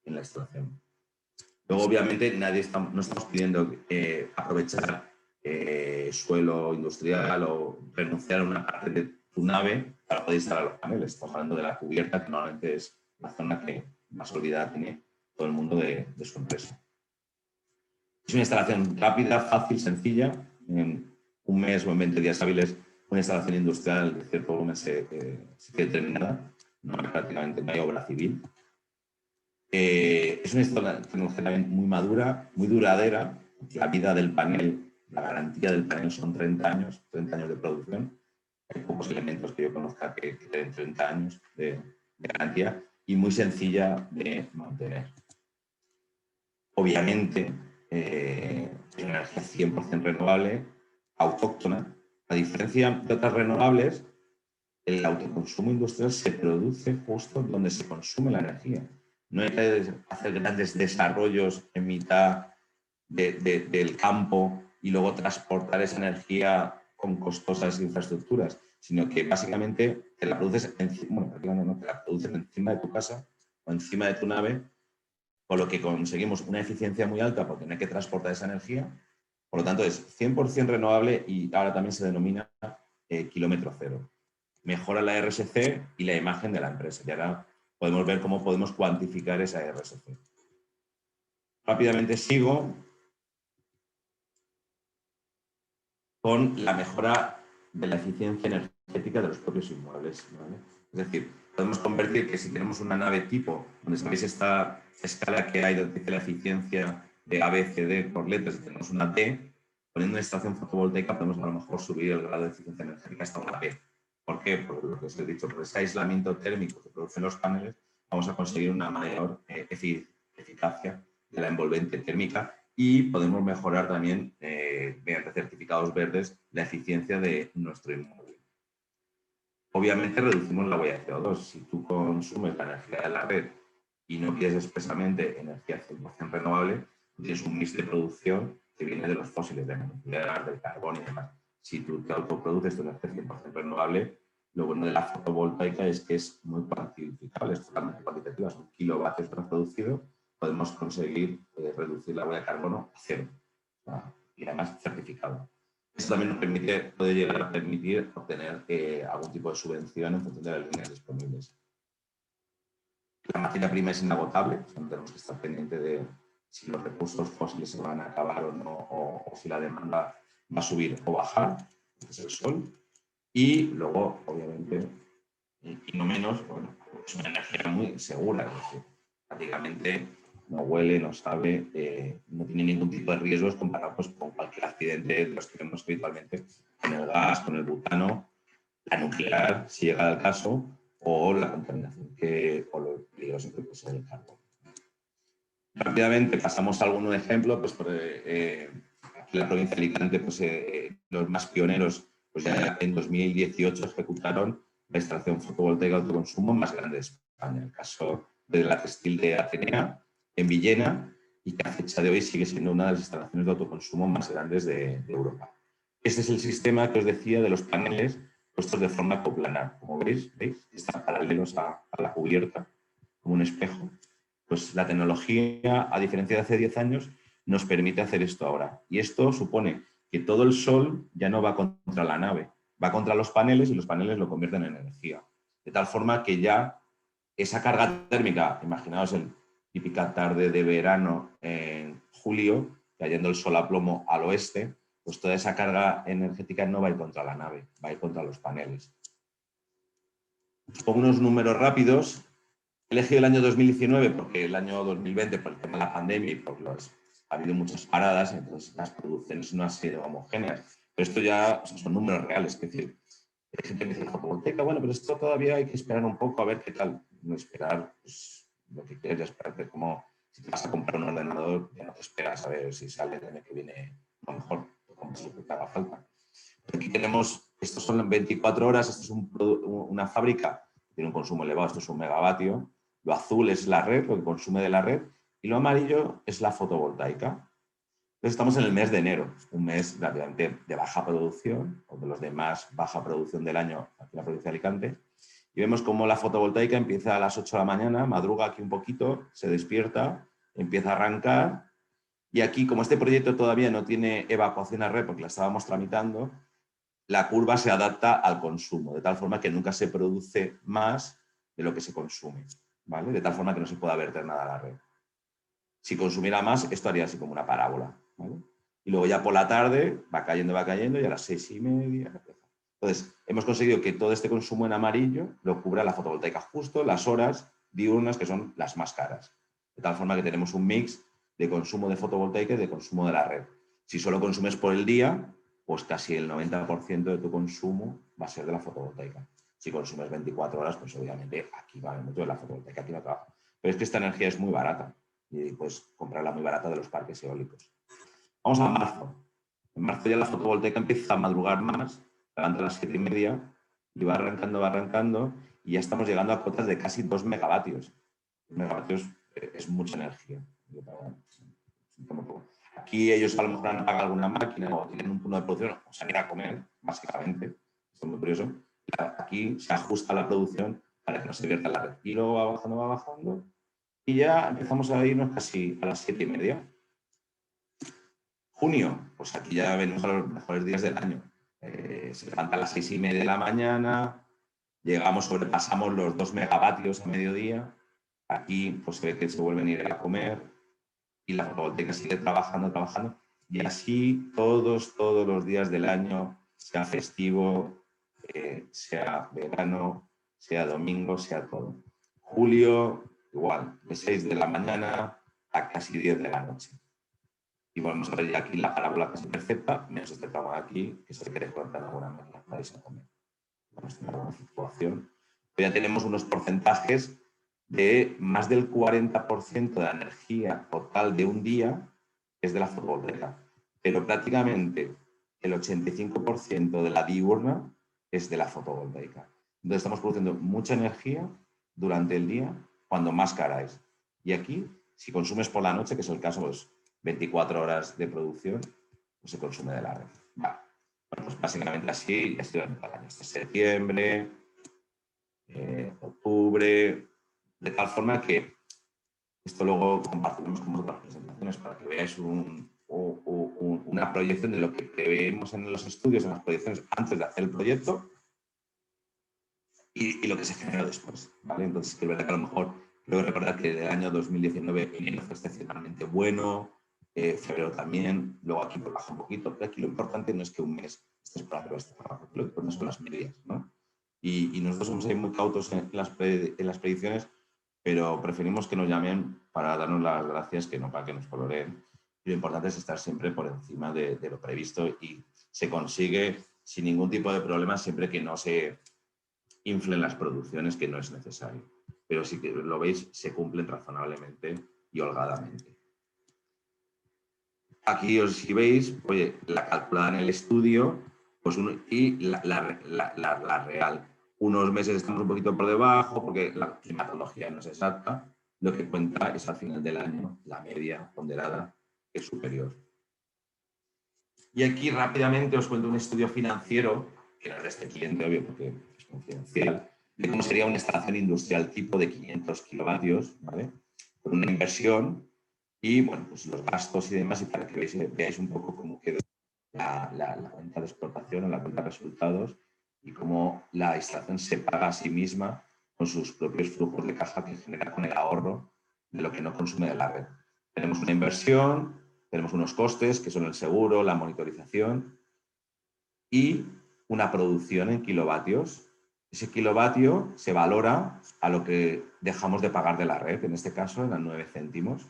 en la instalación. Luego, obviamente, no estamos pidiendo aprovechar suelo industrial o renunciar a una parte de tu nave para poder instalar los paneles. Estamos hablando de la cubierta, que normalmente es la zona que más olvidada tiene todo el mundo de su empresa. Es una instalación rápida, fácil, sencilla. En un mes o en 20 días hábiles, una instalación industrial de cierto volumen se queda terminada. Prácticamente no hay obra civil. Es una instalación también muy madura, muy duradera. La vida del panel, la garantía del panel son 30 años de producción. Hay pocos elementos que yo conozca que tienen 30 años de garantía y muy sencilla de mantener. Obviamente, es una energía 100% renovable, autóctona. A diferencia de otras renovables, el autoconsumo industrial se produce justo donde se consume la energía. No hay que hacer grandes desarrollos en mitad del campo y luego transportar esa energía con costosas infraestructuras, sino que básicamente te la produces, te la produces encima de tu casa o encima de tu nave, con lo que conseguimos una eficiencia muy alta porque no hay que transportar esa energía. Por lo tanto, es 100% renovable y ahora también se denomina kilómetro cero. Mejora la RSC y la imagen de la empresa. Y ahora podemos ver cómo podemos cuantificar esa RSC. Rápidamente sigo con la mejora de la eficiencia energética de los propios inmuebles, ¿vale? Es decir, podemos convertir que si tenemos una nave tipo, donde sabéis esta escala que hay donde dice la eficiencia de A, B, C, D por letras, y tenemos una D, poniendo una estación fotovoltaica podemos a lo mejor subir el grado de eficiencia energética hasta una B. ¿Por qué? Por lo que os he dicho, por ese aislamiento térmico que producen los paneles, vamos a conseguir una mayor eficacia de la envolvente térmica y podemos mejorar también, mediante certificados verdes, la eficiencia de nuestro inmueble. Obviamente reducimos la huella de CO2. Si tú consumes la energía de la red y no quieres expresamente energía 100% renovable, tienes un mix de producción que viene de los fósiles, de la nuclear, del carbón y demás. Si tú te autoproduces tu energía 100% renovable, lo bueno de la fotovoltaica es que es muy cuantificable, es totalmente cuantitativa, son kilovatios producidos, podemos conseguir reducir la huella de carbono a cero, y además certificado. Esto también nos puede llegar a permitir obtener algún tipo de subvención en función de las líneas disponibles. La materia prima es inagotable, o sea, no tenemos que estar pendientes de si los recursos fósiles se van a acabar o no, o si la demanda va a subir o bajar, es el sol. Y luego, obviamente, y no menos, bueno, es una energía muy segura, es decir, prácticamente no huele, no sabe, no tiene ningún tipo de riesgos comparado pues, con cualquier accidente de los que vemos habitualmente con el gas, con el butano, la nuclear, si llega al caso, o la contaminación o lo peligroso que puede ser el carbón. Rápidamente pasamos a algún ejemplo, pues por aquí en la provincia de Alicante, pues, los más pioneros, pues ya en 2018 ejecutaron la instalación fotovoltaica de autoconsumo más grande de España, el caso de la textil de Atenea, en Villena, y que a fecha de hoy sigue siendo una de las instalaciones de autoconsumo más grandes de Europa. Este es el sistema que os decía de los paneles puestos de forma coplanar. Como veis, están paralelos a la cubierta, como un espejo. Pues la tecnología, a diferencia de hace 10 años, nos permite hacer esto ahora. Y esto supone que todo el sol ya no va contra la nave, va contra los paneles y los paneles lo convierten en energía. De tal forma que ya esa carga térmica, imaginaos el típica tarde de verano en julio, cayendo el sol a plomo al oeste, pues toda esa carga energética no va a ir contra la nave, va a ir contra los paneles. Os pongo unos números rápidos. He elegido el año 2019 porque el año 2020, por el tema de la pandemia y por ha habido muchas paradas, entonces las producciones no han sido homogéneas. Pero esto ya son números reales, es decir, hay gente que dice fotovoltaica, bueno, pero esto todavía hay que esperar un poco a ver qué tal. No esperar, pues lo que quieres, esperarte como si te vas a comprar un ordenador, ya no te esperas a ver si sale el año que viene a lo mejor, como si te haga falta. Aquí tenemos, estos son 24 horas, esto es una fábrica, tiene un consumo elevado, esto es 1 megavatio. Lo azul es la red, lo que consume de la red, y lo amarillo es la fotovoltaica. Entonces estamos en el mes de enero, un mes realmente de baja producción, o de los de más baja producción del año aquí en la provincia de Alicante, y vemos cómo la fotovoltaica empieza a las 8 de la mañana, madruga aquí un poquito, se despierta, empieza a arrancar, y aquí, como este proyecto todavía no tiene evacuación a red, porque la estábamos tramitando, la curva se adapta al consumo, de tal forma que nunca se produce más de lo que se consume, ¿vale? De tal forma que no se pueda verter nada a la red. Si consumiera más, esto haría así como una parábola. ¿vale? Y luego ya por la tarde va cayendo y a las 6:30. Entonces, hemos conseguido que todo este consumo en amarillo lo cubra la fotovoltaica justo las horas diurnas, que son las más caras. De tal forma que tenemos un mix de consumo de fotovoltaica y de consumo de la red. Si solo consumes por el día, pues casi el 90% de tu consumo va a ser de la fotovoltaica. Si consumes 24 horas, pues obviamente aquí va mucho de la fotovoltaica, aquí no trabaja. Pero es que esta energía es muy barata y puedes comprarla muy barata de los parques eólicos. Vamos a marzo. En marzo ya la fotovoltaica empieza a madrugar más, levanta a las 7:30 y va arrancando y ya estamos llegando a cotas de casi 2 megavatios. 2 megavatios es mucha energía. Aquí ellos a lo mejor han apagado alguna máquina o tienen un punto de producción o salir a comer, básicamente. Esto es muy curioso. Aquí se ajusta la producción para que no se vierta la red. Y luego va bajando y ya empezamos a irnos casi a las 7:30. Junio, pues aquí ya venimos a los mejores días del año. Se levanta a las 6:30 de la mañana, sobrepasamos los 2 megavatios a mediodía. Aquí pues se ve que se vuelven a ir a comer y la fotovoltaica sigue trabajando. Y así todos los días del año, sea festivo, sea verano, sea domingo, sea todo. Julio, igual, de 6 de la mañana a casi 10 de la noche. Y volvemos a ver ya aquí la parábola casi perfecta, menos este tramo de aquí, que se quiere cortar alguna máquina para irse a comer. Vamos a tener una fluctuación. Pero ya tenemos unos porcentajes de más del 40% de la energía total de un día es de la fotovoltaica. Pero prácticamente el 85% de la diurna es de la fotovoltaica. Entonces estamos produciendo mucha energía durante el día cuando más cara es. Y aquí, si consumes por la noche, que es el caso, pues 24 horas de producción, pues se consume de la red. Vale. Bueno, pues básicamente así, ya estoy durante el año. Este septiembre, octubre, de tal forma que esto luego compartiremos con otras presentaciones para que veáis una proyección de lo que preveemos en los estudios, en las proyecciones antes de hacer el proyecto y lo que se generó después, ¿vale? Entonces, es verdad que a lo mejor creo recordar que el año 2019 enero fue excepcionalmente bueno, febrero también, luego aquí pues baja un poquito, pero aquí lo importante no es que un mes estés por arriba, estés por abajo, lo importante son las medias, ¿no? Y nosotros somos ahí muy cautos en las predicciones, pero preferimos que nos llamen para darnos las gracias que no para que nos coloreen. Y lo importante es estar siempre por encima de lo previsto y se consigue sin ningún tipo de problema siempre que no se inflen las producciones, que no es necesario. Pero si lo veis, se cumplen razonablemente y holgadamente. Aquí, si veis, oye, la calculada en el estudio pues y la real. Unos meses estamos un poquito por debajo porque la climatología no es exacta. Lo que cuenta es al final del año la media ponderada, que es superior. Y aquí rápidamente os cuento un estudio financiero, que no es de este cliente, obvio, porque es confidencial, de cómo sería una instalación industrial tipo de 500 kilovatios, ¿vale? Con una inversión y, bueno, pues los gastos y demás, y para que veáis un poco cómo queda la cuenta de explotación o la cuenta de resultados y cómo la instalación se paga a sí misma con sus propios flujos de caja que genera con el ahorro de lo que no consume de la red. Tenemos una inversión, tenemos unos costes que son el seguro, la monitorización y una producción en kilovatios. Ese kilovatio se valora a lo que dejamos de pagar de la red, en este caso eran 9 céntimos.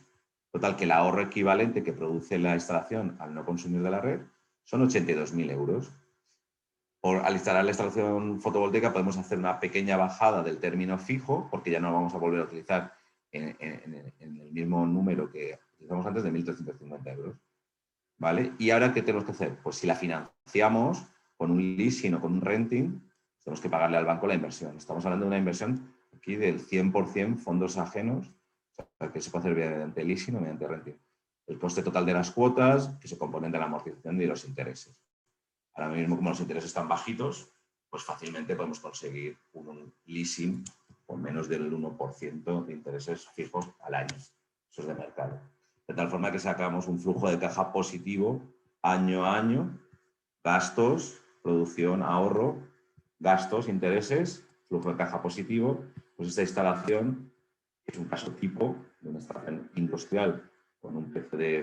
Total, que el ahorro equivalente que produce la instalación al no consumir de la red son 82.000 euros. Al instalar la instalación fotovoltaica podemos hacer una pequeña bajada del término fijo, porque ya no vamos a volver a utilizar en el mismo número que utilizamos antes de 1.350 euros. ¿Vale? Y ahora, ¿qué tenemos que hacer? Pues si la financiamos con un leasing o con un renting, tenemos que pagarle al banco la inversión. Estamos hablando de una inversión aquí del 100% fondos ajenos, o sea, que se puede hacer mediante leasing o mediante renting. El coste total de las cuotas, que se componen de la amortización y de los intereses. Ahora mismo, como los intereses están bajitos, pues fácilmente podemos conseguir un leasing con menos del 1% de intereses fijos al año. Eso es de mercado. De tal forma que sacamos un flujo de caja positivo año a año, gastos, producción, ahorro, gastos, intereses, flujo de caja positivo. Pues esta instalación es un caso tipo de una instalación industrial con un precio de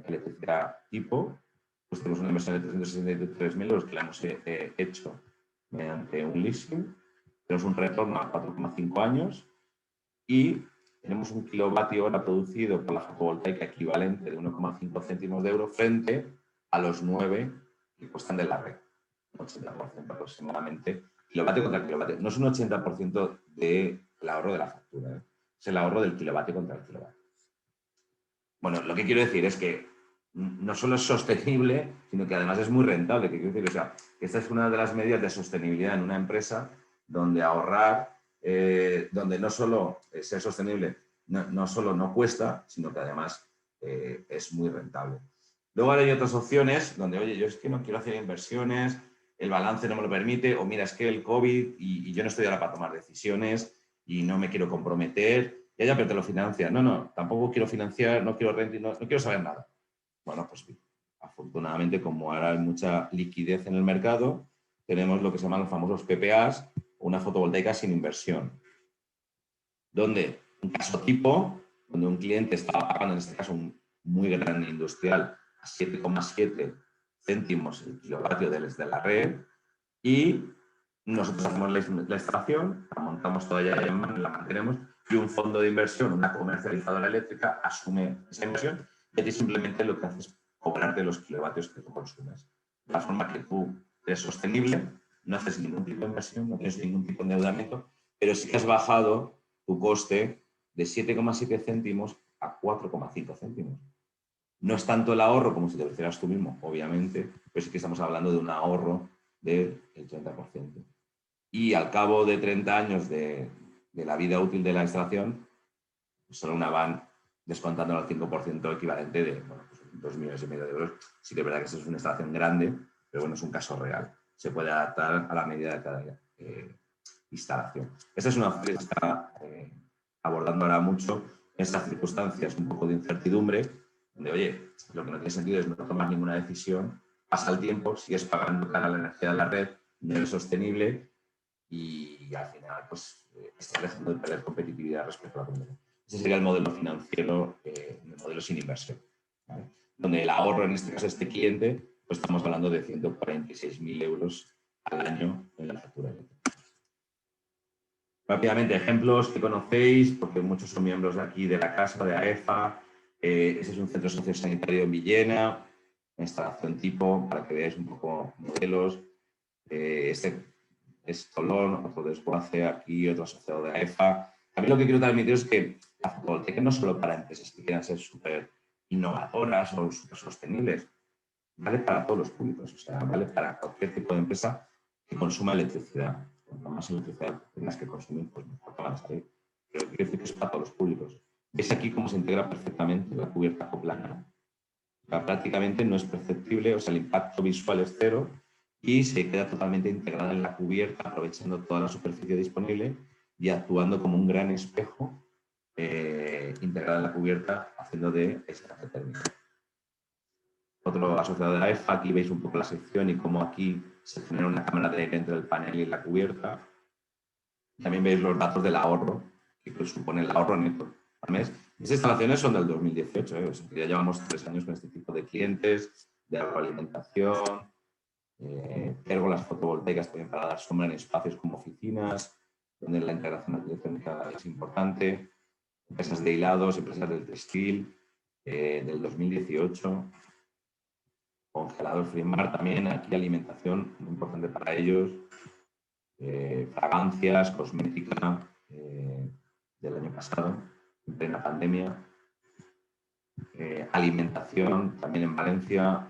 electricidad tipo, pues tenemos una inversión de 363.000 euros que la hemos hecho mediante un leasing. Tenemos un retorno a 4,5 años y tenemos un kilovatio hora producido por la fotovoltaica equivalente de 1,5 céntimos de euro frente a los 9 que cuestan de la red. Un 80% aproximadamente, kilovatio contra kilovatio. No es un 80% del ahorro de la factura, ¿eh? Es el ahorro del kilovatio contra el kilovatio. Bueno, lo que quiero decir es que no solo es sostenible, sino que además es muy rentable. Que quiero decir, o sea, que esta es una de las medidas de sostenibilidad en una empresa donde ahorrar, donde no solo ser sostenible, no solo no cuesta, sino que además es muy rentable. Luego hay otras opciones donde, oye, yo es que no quiero hacer inversiones, el balance no me lo permite, o mira, es que el COVID y yo no estoy ahora para tomar decisiones y no me quiero comprometer, ya, pero te lo financia. No, tampoco quiero financiar, no quiero renting, no quiero saber nada. Bueno, pues afortunadamente, como ahora hay mucha liquidez en el mercado, tenemos lo que se llaman los famosos PPAs, una fotovoltaica sin inversión, donde un caso tipo, donde un cliente estaba pagando, en este caso un muy grande industrial, a 7,7 céntimos el kilovatio desde la red, y nosotros hacemos la instalación, la montamos toda ya en mano, la mantenemos, y un fondo de inversión, una comercializadora eléctrica, asume esa inversión y a ti simplemente lo que haces es cobrarte los kilovatios que tú consumes. De la forma que tú eres sostenible, no haces ningún tipo de inversión, no tienes ningún tipo de endeudamiento, pero sí que has bajado tu coste de 7,7 céntimos a 4,5 céntimos. No es tanto el ahorro como si te lo hicieras tú mismo, obviamente, pero sí que estamos hablando de un ahorro del 30%. Y al cabo de 30 años de la vida útil de la instalación, solo una van descontando al 5% equivalente de pues 2,5 millones de euros. Sí que es verdad que eso es una instalación grande, pero bueno, es un caso real. Se puede adaptar a la medida de cada instalación. Esta es una opción que se está abordando ahora mucho en estas circunstancias un poco de incertidumbre, donde, oye, lo que no tiene sentido es no tomar ninguna decisión, pasa el tiempo, sigues pagando cara a la energía de la red, no es sostenible y al final pues estás dejando de perder competitividad respecto a la comunidad. Ese sería el modelo financiero, el modelo sin inversión, ¿vale? Donde el ahorro, en este caso este cliente, pues estamos hablando de 146.000 euros al año en la factura eléctrica. Rápidamente, ejemplos que conocéis, porque muchos son miembros de aquí de la casa, de AEFA. Ese es un centro sociosanitario en Villena, instalación tipo, para que veáis un poco modelos. Este es Tolón, otro desguace, aquí otro asociado de AEFA. A mí lo que quiero transmitir es que la fotovoltaica no es solo para empresas que quieran ser súper innovadoras o súper sostenibles, vale para todos los públicos, o sea, vale para cualquier tipo de empresa que consuma electricidad. Cuanto más electricidad tengas que consumir, pues mejor van a salir. Pero quiero decir que es para todos los públicos. ¿Veis aquí cómo se integra perfectamente la cubierta acoplada? O sea, prácticamente no es perceptible, o sea, el impacto visual es cero y se queda totalmente integrada en la cubierta, aprovechando toda la superficie disponible y actuando como un gran espejo integrada en la cubierta, haciendo de aislante térmico. Otro asociado de AEFA, aquí veis un poco la sección y cómo aquí se genera una cámara de aire entre el panel y la cubierta. También veis los datos del ahorro, que supone el ahorro neto al mes. Estas instalaciones son del 2018, o sea, que ya llevamos 3 años con este tipo de clientes, de agroalimentación, pérgolas fotovoltaicas también para dar sombra en espacios como oficinas, donde la integración arquitectónica es importante, empresas de hilados, empresas del textil, del 2018, congelador Freemar también, aquí alimentación, muy importante para ellos, fragancias, cosmética del año pasado, en plena pandemia, alimentación también en Valencia,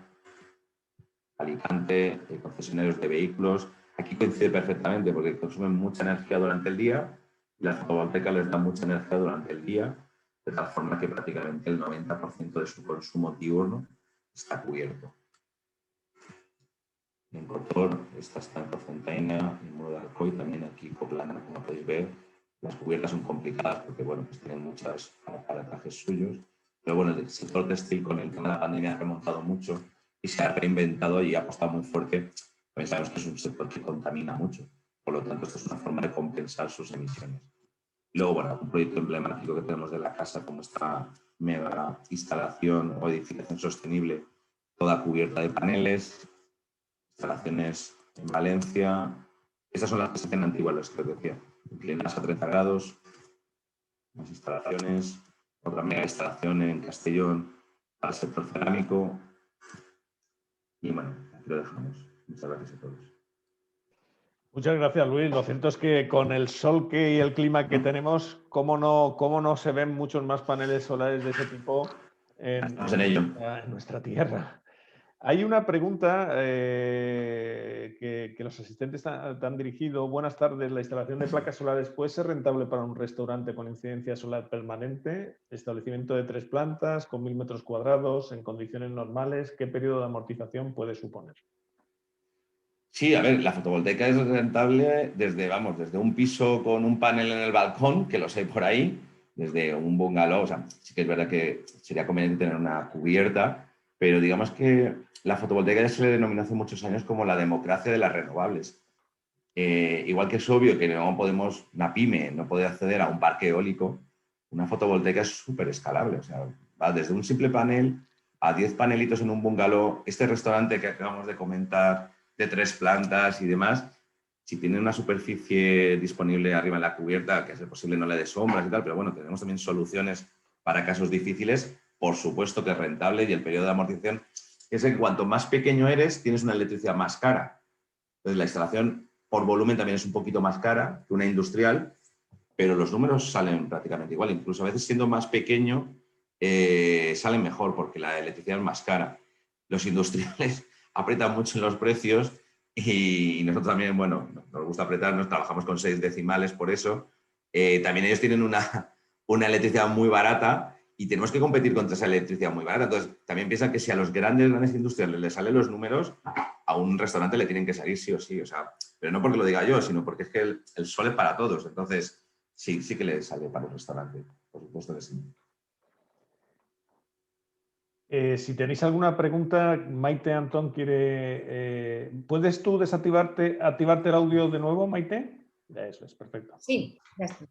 Alicante, concesionarios de vehículos. Aquí coincide perfectamente porque consumen mucha energía durante el día y la fotovoltaica les da mucha energía durante el día, de tal forma que prácticamente el 90% de su consumo diurno está cubierto. En Cotor, esta está en Cocentaina, en Muro de Alcoy, también aquí Coplana, como podéis ver. Las cubiertas son complicadas porque bueno, pues tienen muchos aparatajes suyos, pero bueno, el sector textil con el tema de la pandemia ha remontado mucho y se ha reinventado y ha apostado muy fuerte. Pensamos que es un sector que contamina mucho, por lo tanto esto es una forma de compensar sus emisiones. Luego, bueno, un proyecto emblemático que tenemos de la casa, como esta mega instalación o edificación sostenible, toda cubierta de paneles, instalaciones en Valencia. Estas son las que se hacen antiguas, las que os decía, inclinadas a 30 grados, las instalaciones, otra mega instalación en Castellón para el sector cerámico. Y bueno, aquí lo dejamos. Muchas gracias a todos. Muchas gracias, Luis. Lo cierto es que con el sol y el clima que tenemos, ¿cómo no se ven muchos más paneles solares de ese tipo en nuestra tierra? Hay una pregunta que los asistentes te han dirigido. Buenas tardes. ¿La instalación de placas solares puede ser rentable para un restaurante con incidencia solar permanente? Establecimiento de 3 plantas, con 1000 metros cuadrados, en condiciones normales. ¿Qué periodo de amortización puede suponer? Sí, a ver, la fotovoltaica es rentable desde un piso con un panel en el balcón, que los hay por ahí, desde un bungalow. O sea, sí que es verdad que sería conveniente tener una cubierta, pero digamos que la fotovoltaica ya se le denominó hace muchos años como la democracia de las renovables. Igual que es obvio que no podemos, una pyme no puede acceder a un parque eólico, una fotovoltaica es súper escalable. O sea, va desde un simple panel a 10 panelitos en un bungalow. Este restaurante que acabamos de comentar, de 3 plantas y demás, si tiene una superficie disponible arriba en la cubierta, que es posible no le dé sombras y tal, pero bueno, tenemos también soluciones para casos difíciles. Por supuesto que es rentable, y el periodo de amortización es que cuanto más pequeño eres, tienes una electricidad más cara. Entonces la instalación por volumen también es un poquito más cara que una industrial, pero los números salen prácticamente igual. Incluso a veces siendo más pequeño salen mejor porque la electricidad es más cara. Los industriales apretan mucho en los precios y nosotros también, bueno, nos gusta apretarnos, trabajamos con 6 decimales por eso. También ellos tienen una electricidad muy barata y tenemos que competir contra esa electricidad muy barata. Entonces, también piensan que si a los grandes industriales les salen los números, a un restaurante le tienen que salir sí o sí. O sea, pero no porque lo diga yo, sino porque es que el sol es para todos. Entonces, sí que le sale para un restaurante. Por supuesto que sí. Si tenéis alguna pregunta, Maite Antón quiere... ¿puedes tú activarte el audio de nuevo, Maite? Eso es, perfecto. Sí, ya está.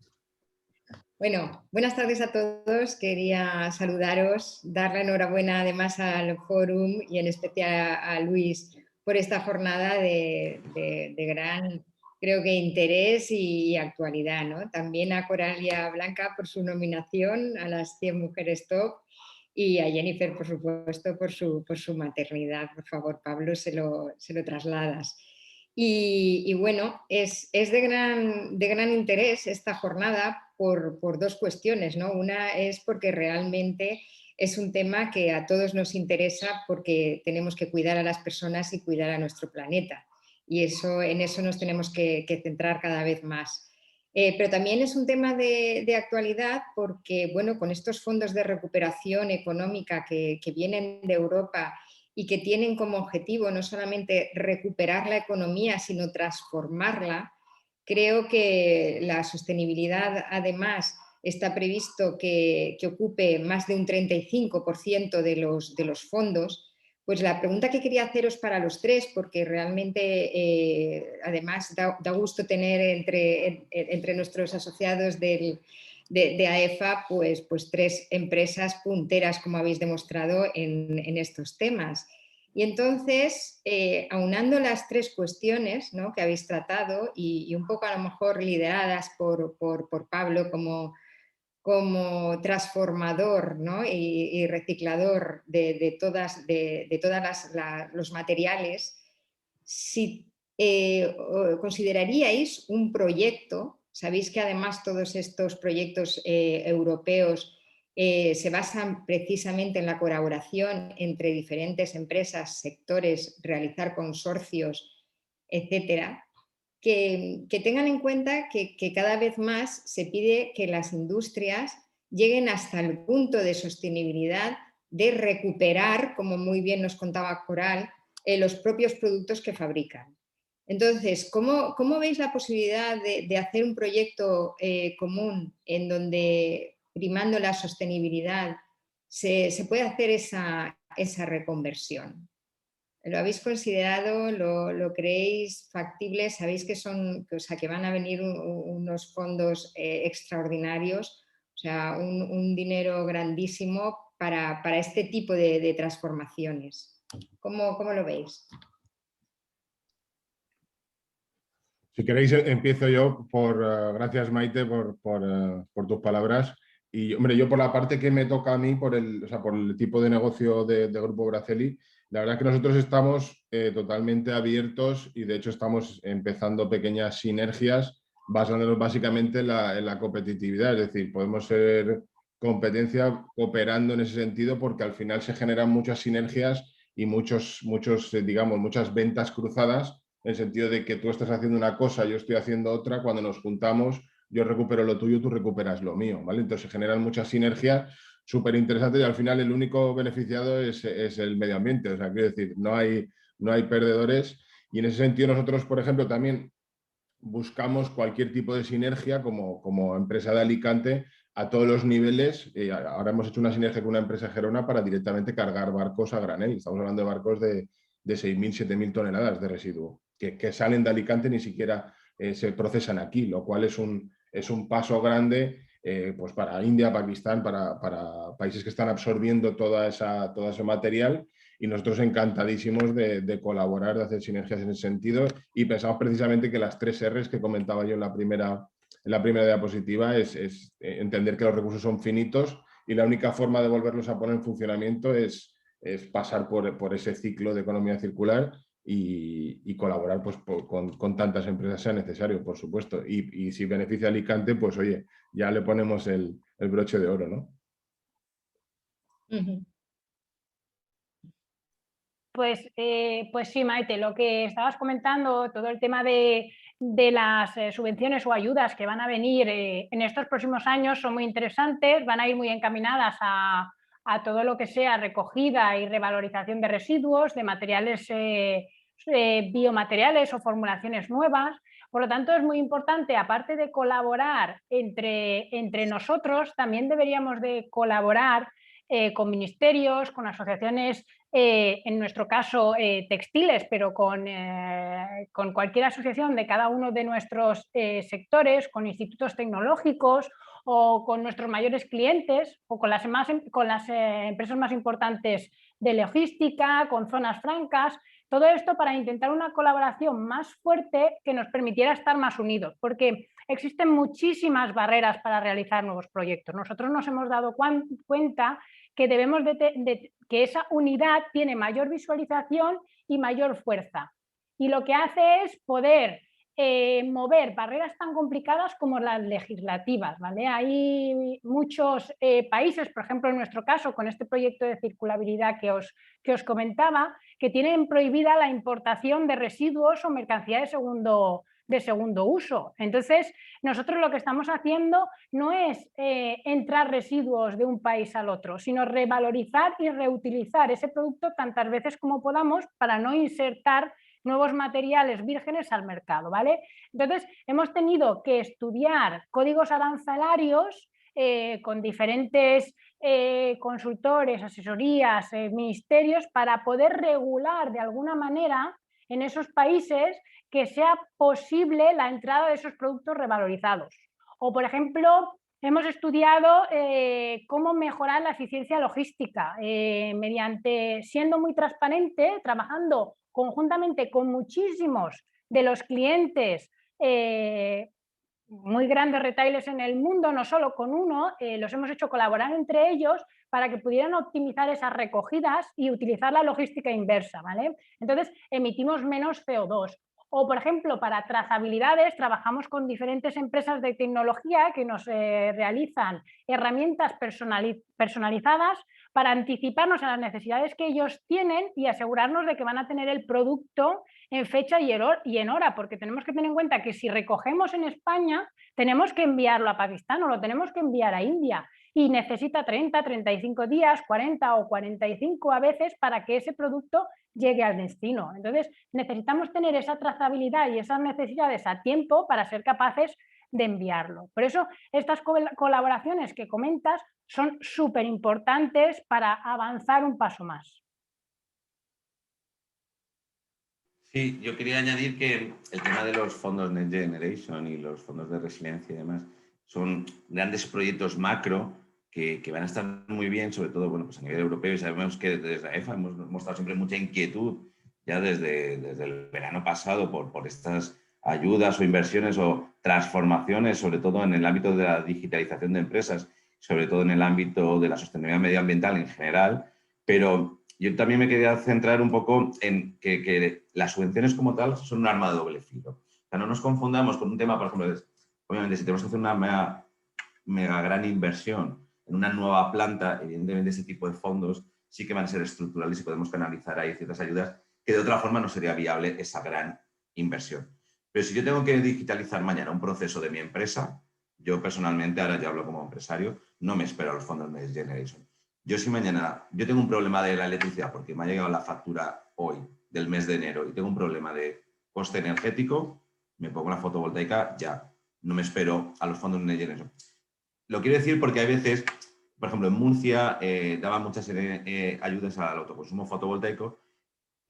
Bueno, buenas tardes a todos. Quería saludaros, dar la enhorabuena además al Fórum y en especial a Luis por esta jornada de gran, creo que, interés y actualidad, ¿no? También a Coralia Blanca por su nominación a las 100 Mujeres Top y a Jennifer, por supuesto, por su maternidad. Por favor, Pablo, se lo trasladas. Y bueno, es de gran interés esta jornada por 2 cuestiones, ¿no? Una es porque realmente es un tema que a todos nos interesa porque tenemos que cuidar a las personas y cuidar a nuestro planeta. Y en eso nos tenemos que centrar cada vez más. Pero también es un tema de actualidad porque, bueno, con estos fondos de recuperación económica que vienen de Europa y que tienen como objetivo no solamente recuperar la economía, sino transformarla, creo que la sostenibilidad, además, está previsto que ocupe más de un 35% de los fondos. Pues la pregunta que quería haceros para los 3, porque realmente además da gusto tener entre nuestros asociados de AEFA pues 3 empresas punteras, como habéis demostrado en estos temas. Y entonces, aunando las 3 cuestiones, ¿no?, que habéis tratado y un poco a lo mejor lideradas por Pablo como transformador, ¿no?, y reciclador de todas los materiales, si consideraríais un proyecto, sabéis que además todos estos proyectos europeos se basan precisamente en la colaboración entre diferentes empresas, sectores, realizar consorcios, etcétera, que tengan en cuenta que cada vez más se pide que las industrias lleguen hasta el punto de sostenibilidad de recuperar, como muy bien nos contaba Coral, los propios productos que fabrican. Entonces, ¿cómo veis la posibilidad de hacer un proyecto común en donde, primando la sostenibilidad, se puede hacer esa reconversión? ¿Lo habéis considerado? ¿Lo creéis factible? ¿Sabéis que van a venir unos fondos extraordinarios? O sea, un dinero grandísimo para este tipo de transformaciones. ¿Cómo lo veis? Si queréis, empiezo yo gracias, Maite, por tus palabras. Y, hombre, yo por la parte que me toca a mí, por el tipo de negocio de Grupo Braceli, la verdad es que nosotros estamos totalmente abiertos y, de hecho, estamos empezando pequeñas sinergias basándonos básicamente en la competitividad. Es decir, podemos ser competencia cooperando en ese sentido porque al final se generan muchas sinergias y muchas ventas cruzadas, en el sentido de que tú estás haciendo una cosa, yo estoy haciendo otra, cuando nos juntamos yo recupero lo tuyo, tú recuperas lo mío, ¿vale? Entonces se generan muchas sinergias súper interesantes y al final el único beneficiado es el medio ambiente, o sea, quiero decir, no hay perdedores y en ese sentido nosotros, por ejemplo, también buscamos cualquier tipo de sinergia como empresa de Alicante a todos los niveles. Ahora hemos hecho una sinergia con una empresa de Gerona para directamente cargar barcos a granel. Estamos hablando de barcos de 6.000, 7.000 toneladas de residuo que salen de Alicante, ni siquiera se procesan aquí, lo cual es un paso grande pues para India, Pakistán, para países que están absorbiendo todo ese material. Y nosotros encantadísimos de colaborar, de hacer sinergias en ese sentido, y pensamos precisamente que las 3 R's que comentaba yo en la primera diapositiva es entender que los recursos son finitos y la única forma de volverlos a poner en funcionamiento es pasar por ese ciclo de economía circular y colaborar pues, con tantas empresas sea necesario, por supuesto. Y si beneficia a Alicante, pues oye, ya le ponemos el broche de oro, ¿no? Uh-huh. Pues sí, Maite, lo que estabas comentando, todo el tema de las subvenciones o ayudas que van a venir en estos próximos años son muy interesantes, van a ir muy encaminadas a todo lo que sea recogida y revalorización de residuos, de materiales biomateriales o formulaciones nuevas. Por lo tanto, es muy importante, aparte de colaborar entre nosotros, también deberíamos de colaborar con ministerios, con asociaciones, en nuestro caso textiles, pero con cualquier asociación de cada uno de nuestros sectores, con institutos tecnológicos o con nuestros mayores clientes o con las empresas más importantes de logística, con zonas francas. Todo esto para intentar una colaboración más fuerte que nos permitiera estar más unidos, porque existen muchísimas barreras para realizar nuevos proyectos. Nosotros nos hemos dado cuenta que debemos que esa unidad tiene mayor visualización y mayor fuerza. Y lo que hace es poder mover barreras tan complicadas como las legislativas, ¿vale? Hay muchos países, por ejemplo en nuestro caso, con este proyecto de circulabilidad que os comentaba, que tienen prohibida la importación de residuos o mercancía de segundo uso. Entonces, nosotros lo que estamos haciendo no es entrar residuos de un país al otro, sino revalorizar y reutilizar ese producto tantas veces como podamos para no insertar nuevos materiales vírgenes al mercado, ¿vale? Entonces, hemos tenido que estudiar códigos arancelarios con diferentes consultores, asesorías, ministerios, para poder regular de alguna manera en esos países que sea posible la entrada de esos productos revalorizados. O, por ejemplo, hemos estudiado cómo mejorar la eficiencia logística mediante siendo muy transparente, trabajando conjuntamente con muchísimos de los clientes muy grandes retailers en el mundo, no solo con uno, los hemos hecho colaborar entre ellos para que pudieran optimizar esas recogidas y utilizar la logística inversa, ¿vale? Entonces, emitimos menos CO2. O, por ejemplo, para trazabilidades, trabajamos con diferentes empresas de tecnología que nos realizan herramientas personalizadas para anticiparnos a las necesidades que ellos tienen y asegurarnos de que van a tener el producto en fecha y en hora, porque tenemos que tener en cuenta que si recogemos en España, tenemos que enviarlo a Pakistán o lo tenemos que enviar a India y necesita 30, 35 días, 40 o 45 a veces para que ese producto llegue al destino. Entonces, necesitamos tener esa trazabilidad y esas necesidades a tiempo para ser capaces de enviarlo. Por eso, estas colaboraciones que comentas son súper importantes para avanzar un paso más. Sí, yo quería añadir que el tema de los fondos Next Generation y los fondos de resiliencia y demás son grandes proyectos macro que van a estar muy bien, sobre todo bueno, pues a nivel europeo, y sabemos que desde EFA hemos mostrado siempre mucha inquietud ya desde el verano pasado por estas ayudas o inversiones o transformaciones, sobre todo en el ámbito de la digitalización de empresas, sobre todo en el ámbito de la sostenibilidad medioambiental en general, pero yo también me quería centrar un poco en que las subvenciones como tal son un arma de doble filo. O sea, no nos confundamos con un tema, por ejemplo, obviamente si tenemos que hacer una mega gran inversión en una nueva planta, evidentemente ese tipo de fondos sí que van a ser estructurales y podemos canalizar ahí ciertas ayudas que de otra forma no sería viable esa gran inversión. Pero si yo tengo que digitalizar mañana un proceso de mi empresa, yo personalmente, ahora ya hablo como empresario, no me espero a los fondos Next Generation. Yo si mañana, yo tengo un problema de la electricidad porque me ha llegado la factura hoy del mes de enero y tengo un problema de coste energético, me pongo la fotovoltaica ya. No me espero a los fondos Next Generation. Lo quiero decir porque hay veces, por ejemplo, en Murcia daban muchas ayudas al autoconsumo fotovoltaico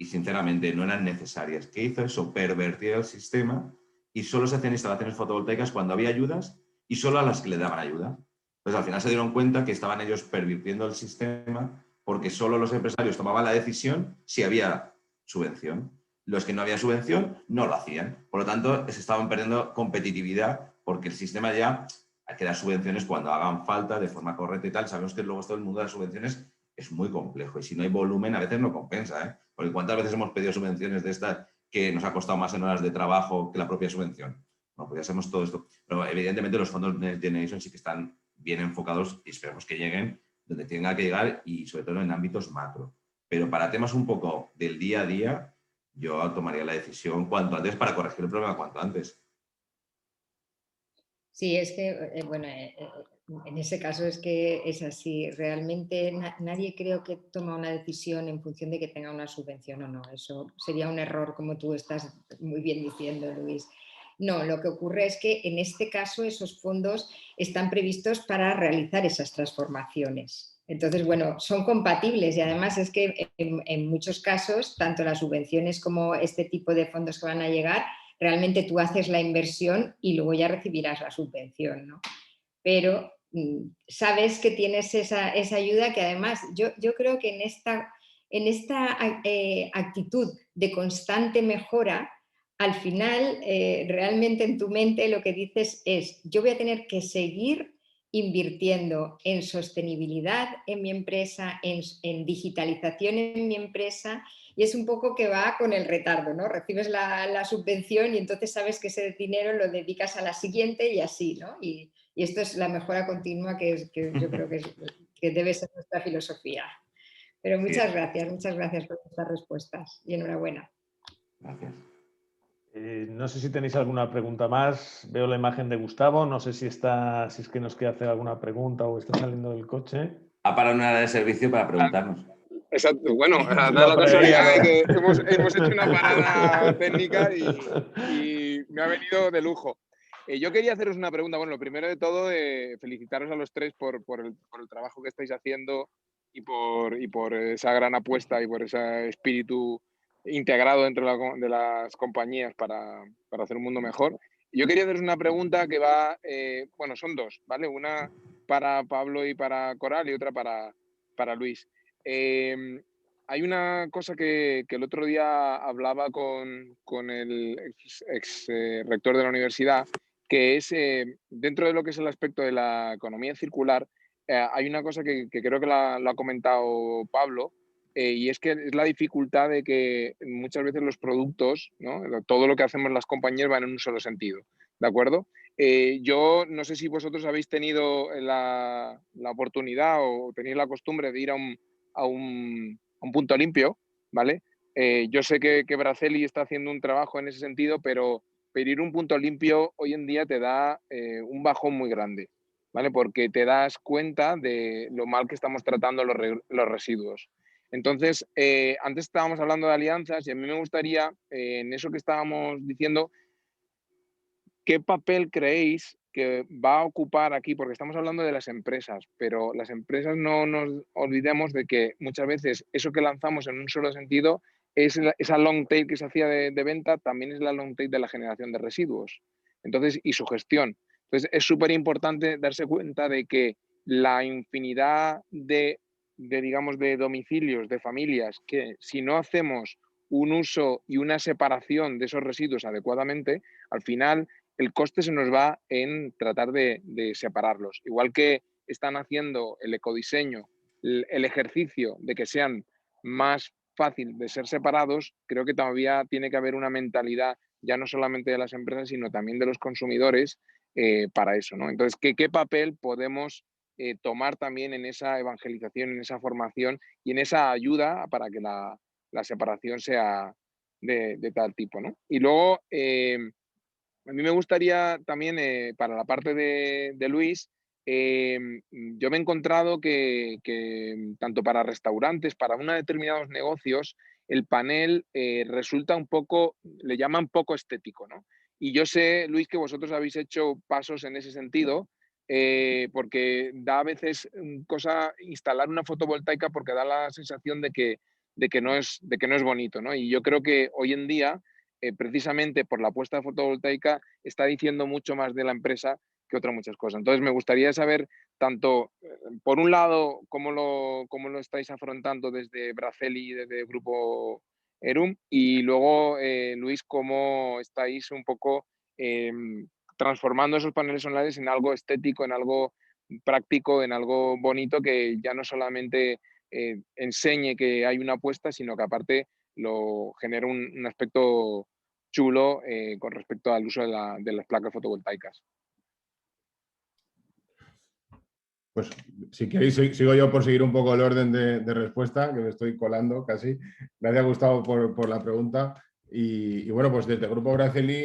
y sinceramente no eran necesarias. ¿Qué hizo eso? Pervertir el sistema y solo se hacían instalaciones fotovoltaicas cuando había ayudas y solo a las que le daban ayuda. Entonces al final se dieron cuenta que estaban ellos pervirtiendo el sistema porque solo los empresarios tomaban la decisión si había subvención. Los que no había subvención no lo hacían. Por lo tanto, se estaban perdiendo competitividad porque el sistema ya hay que dar subvenciones cuando hagan falta de forma correcta y tal. Sabemos que luego todo el mundo de las subvenciones es muy complejo y si no hay volumen a veces no compensa, ¿eh? Porque ¿cuántas veces hemos pedido subvenciones de estas que nos ha costado más en horas de trabajo que la propia subvención? Bueno, pues ya sabemos todo esto. Pero evidentemente los fondos Next Generation sí que están bien enfocados y esperemos que lleguen donde tenga que llegar y sobre todo en ámbitos macro. Pero para temas un poco del día a día, yo tomaría la decisión cuanto antes para corregir el problema cuanto antes. Sí, es que, bueno, en ese caso es que es así. Realmente nadie creo que toma una decisión en función de que tenga una subvención o no. Eso sería un error, como tú estás muy bien diciendo, Luis. No, lo que ocurre es que en este caso esos fondos están previstos para realizar esas transformaciones. Entonces, bueno, son compatibles y además es que en muchos casos, tanto las subvenciones como este tipo de fondos que van a llegar, realmente tú haces la inversión y luego ya recibirás la subvención, ¿no? Pero sabes que tienes esa ayuda que además yo creo que en esta actitud de constante mejora, al final realmente en tu mente lo que dices es, yo voy a tener que seguir invirtiendo en sostenibilidad en mi empresa, en digitalización en mi empresa, y es un poco que va con el retardo, ¿no? Recibes la subvención y entonces sabes que ese dinero lo dedicas a la siguiente y así, ¿no? Y esto es la mejora continua que yo creo que debe ser nuestra filosofía. Pero Sí, muchas gracias por estas respuestas y enhorabuena. gracias. No sé si tenéis alguna pregunta más. Veo la imagen de Gustavo. No sé si es que nos quiere hacer alguna pregunta o está saliendo del coche. Ha parado una hora de servicio para preguntarnos. Exacto. Bueno, da Lo la preveía, casualidad ¿no? de que hemos hecho una parada técnica y me ha venido de lujo. Yo quería haceros una pregunta. Bueno, lo primero de todo, felicitaros a los tres por el trabajo que estáis haciendo y por esa gran apuesta y por ese espíritu integrado dentro de las compañías para hacer un mundo mejor. Yo quería haceros una pregunta que va, bueno, son dos, ¿vale? Una para Pablo y para Coral y otra para Luis. Hay una cosa que el otro día hablaba con el ex rector de la universidad, que es dentro de lo que es el aspecto de la economía circular, hay una cosa que creo que lo ha comentado Pablo, y es que es la dificultad de que muchas veces los productos, ¿no? Todo lo que hacemos las compañías va en un solo sentido, ¿de acuerdo? Yo no sé si vosotros habéis tenido la oportunidad o tenéis la costumbre de ir a un punto limpio, ¿vale? Yo sé que Braceli está haciendo un trabajo en ese sentido, pero ir a un punto limpio hoy en día te da un bajón muy grande, ¿vale? Porque te das cuenta de lo mal que estamos tratando los residuos. Entonces, antes estábamos hablando de alianzas y a mí me gustaría, en eso que estábamos diciendo, ¿qué papel creéis que va a ocupar aquí? Porque estamos hablando de las empresas, pero las empresas no nos olvidemos de que muchas veces eso que lanzamos en un solo sentido esa long tail que se hacía de venta, también es la long tail de la generación de residuos. Entonces, y su gestión. Entonces, es súper importante darse cuenta de que la infinidad digamos, de domicilios, de familias, que si no hacemos un uso y una separación de esos residuos adecuadamente, al final el coste se nos va en tratar de separarlos. Igual que están haciendo el ecodiseño, el ejercicio de que sean más fácil de ser separados, creo que todavía tiene que haber una mentalidad ya no solamente de las empresas, sino también de los consumidores para eso, ¿no? Entonces, ¿qué papel podemos tomar también en esa evangelización, en esa formación y en esa ayuda para que la separación sea de tal tipo, ¿no? Y luego, a mí me gustaría también, para la parte de Luis, yo me he encontrado que tanto para restaurantes, para unos determinados negocios, el panel resulta un poco, le llaman poco estético, ¿no? Y yo sé, Luis, que vosotros habéis hecho pasos en ese sentido, porque da a veces cosa instalar una fotovoltaica porque da la sensación de que no es bonito, ¿no? Y yo creo que hoy en día, precisamente por la apuesta fotovoltaica, está diciendo mucho más de la empresa que otras muchas cosas. Entonces, me gustaría saber tanto, por un lado, cómo lo estáis afrontando desde Braceli y desde Grupo Erum, y luego, Luis, cómo estáis un poco transformando esos paneles solares en algo estético, en algo práctico, en algo bonito, que ya no solamente enseñe que hay una apuesta, sino que aparte lo genera un aspecto chulo con respecto al uso de las placas fotovoltaicas. Pues si queréis, sigo yo por seguir un poco el orden de respuesta, que me estoy colando casi. Gracias, Gustavo, por la pregunta. Y bueno, pues desde el Grupo Braceli,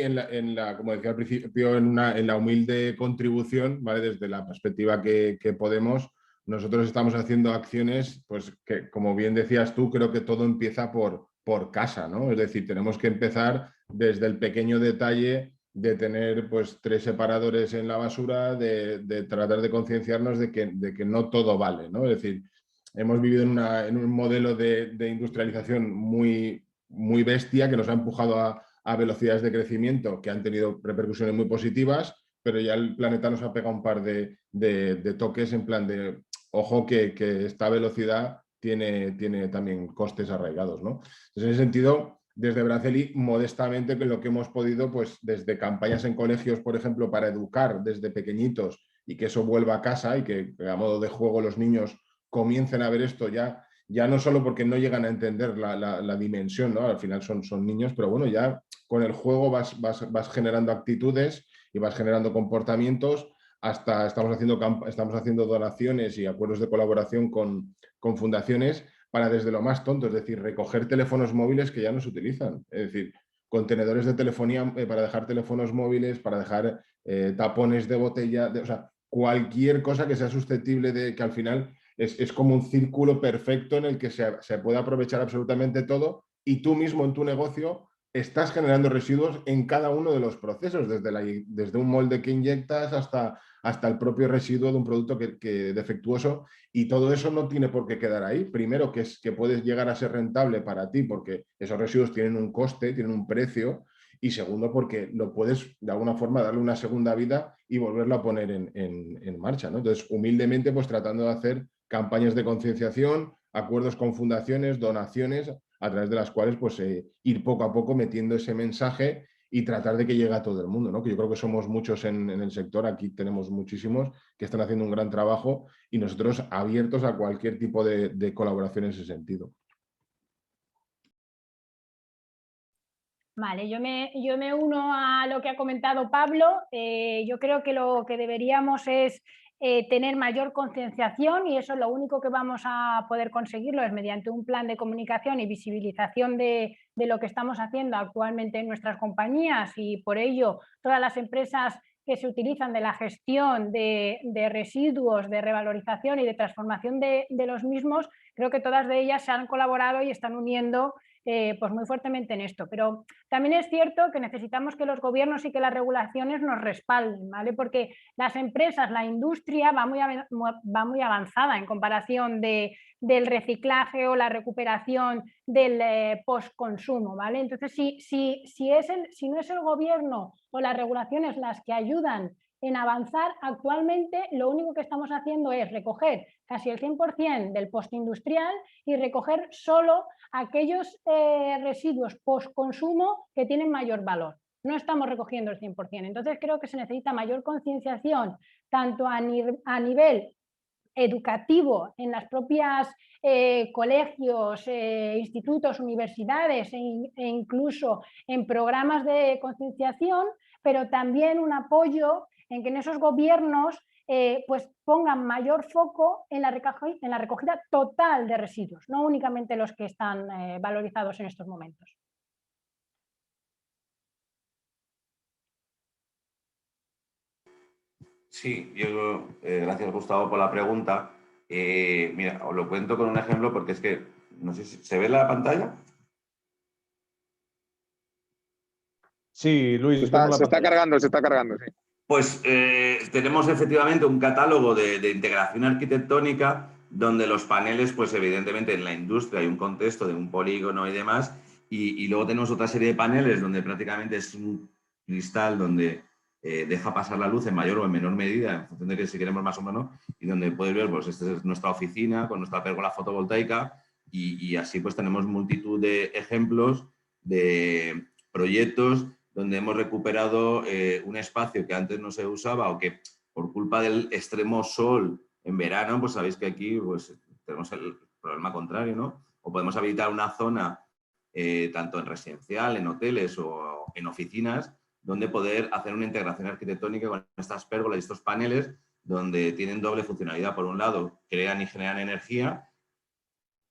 como decía al principio, en la humilde contribución, ¿vale? Desde la perspectiva que podemos, nosotros estamos haciendo acciones, pues que, como bien decías tú, creo que todo empieza por casa, ¿no? Es decir, tenemos que empezar desde el pequeño detalle de tener pues 3 separadores en la basura, de tratar de concienciarnos de que no todo vale, ¿no? Es decir, hemos vivido en un modelo de industrialización muy, muy bestia que nos ha empujado a velocidades de crecimiento que han tenido repercusiones muy positivas, pero ya el planeta nos ha pegado un par de toques en plan de, ojo que esta velocidad tiene también costes arraigados, ¿no? Entonces, en ese sentido, desde Braceli, modestamente, que lo que hemos podido, pues desde campañas en colegios, por ejemplo, para educar desde pequeñitos y que eso vuelva a casa y que a modo de juego los niños comiencen a ver esto ya no solo porque no llegan a entender la dimensión, ¿no? Al final son niños, pero bueno, ya con el juego vas generando actitudes y vas generando comportamientos. Hasta estamos haciendo donaciones y acuerdos de colaboración con fundaciones para desde lo más tonto, es decir, recoger teléfonos móviles que ya no se utilizan. Es decir, contenedores de telefonía para dejar teléfonos móviles, para dejar tapones de botella, o sea, cualquier cosa que sea susceptible de que al final es como un círculo perfecto en el que se puede aprovechar absolutamente todo y tú mismo en tu negocio estás generando residuos en cada uno de los procesos, desde un molde que inyectas hasta el propio residuo de un producto que defectuoso, y todo eso no tiene por qué quedar ahí. Primero, que puedes llegar a ser rentable para ti porque esos residuos tienen un coste, tienen un precio, y segundo, porque lo puedes de alguna forma darle una segunda vida y volverlo a poner en marcha, ¿no? Entonces, humildemente, pues tratando de hacer campañas de concienciación, acuerdos con fundaciones, donaciones, a través de las cuales pues ir poco a poco metiendo ese mensaje y tratar de que llegue a todo el mundo, ¿no? Que yo creo que somos muchos en el sector, aquí tenemos muchísimos que están haciendo un gran trabajo y nosotros abiertos a cualquier tipo de colaboración en ese sentido. Vale, yo me uno a lo que ha comentado Pablo. Yo creo que lo que deberíamos es tener mayor concienciación, y eso lo único que vamos a poder conseguirlo es mediante un plan de comunicación y visibilización de lo que estamos haciendo actualmente en nuestras compañías, y por ello todas las empresas que se utilizan de la gestión de residuos, de revalorización y de transformación de los mismos, creo que todas de ellas se han colaborado y están uniendo pues muy fuertemente en esto. Pero también es cierto que necesitamos que los gobiernos y que las regulaciones nos respalden, ¿vale? Porque las empresas, la industria va muy avanzada en comparación del reciclaje o la recuperación del postconsumo, ¿vale? Entonces, si no es el gobierno o las regulaciones las que ayudan en avanzar, actualmente lo único que estamos haciendo es recoger casi el 100% del postindustrial y recoger solo aquellos residuos postconsumo que tienen mayor valor. No estamos recogiendo el 100%. Entonces creo que se necesita mayor concienciación tanto a nivel educativo en las propias colegios, institutos, universidades e incluso en programas de concienciación, pero también un apoyo en que en esos gobiernos pues pongan mayor foco en la recogida total de residuos, no únicamente los que están valorizados en estos momentos. Sí, yo, gracias Gustavo por la pregunta. Mira, os lo cuento con un ejemplo porque es que, no sé si se ve la pantalla. Sí, Luis, se está cargando, sí. Pues tenemos efectivamente un catálogo de integración arquitectónica donde los paneles, pues evidentemente en la industria hay un contexto de un polígono y demás, y luego tenemos otra serie de paneles donde prácticamente es un cristal donde deja pasar la luz en mayor o en menor medida, en función de que si queremos más o menos, y donde puedes ver, pues esta es nuestra oficina con nuestra pérgola fotovoltaica, y así pues tenemos multitud de ejemplos de proyectos donde hemos recuperado un espacio que antes no se usaba o que por culpa del extremo sol en verano, pues sabéis que aquí pues, tenemos el problema contrario, ¿no? O podemos habilitar una zona tanto en residencial, en hoteles o en oficinas, donde poder hacer una integración arquitectónica con estas pérgolas y estos paneles, donde tienen doble funcionalidad. Por un lado, crean y generan energía,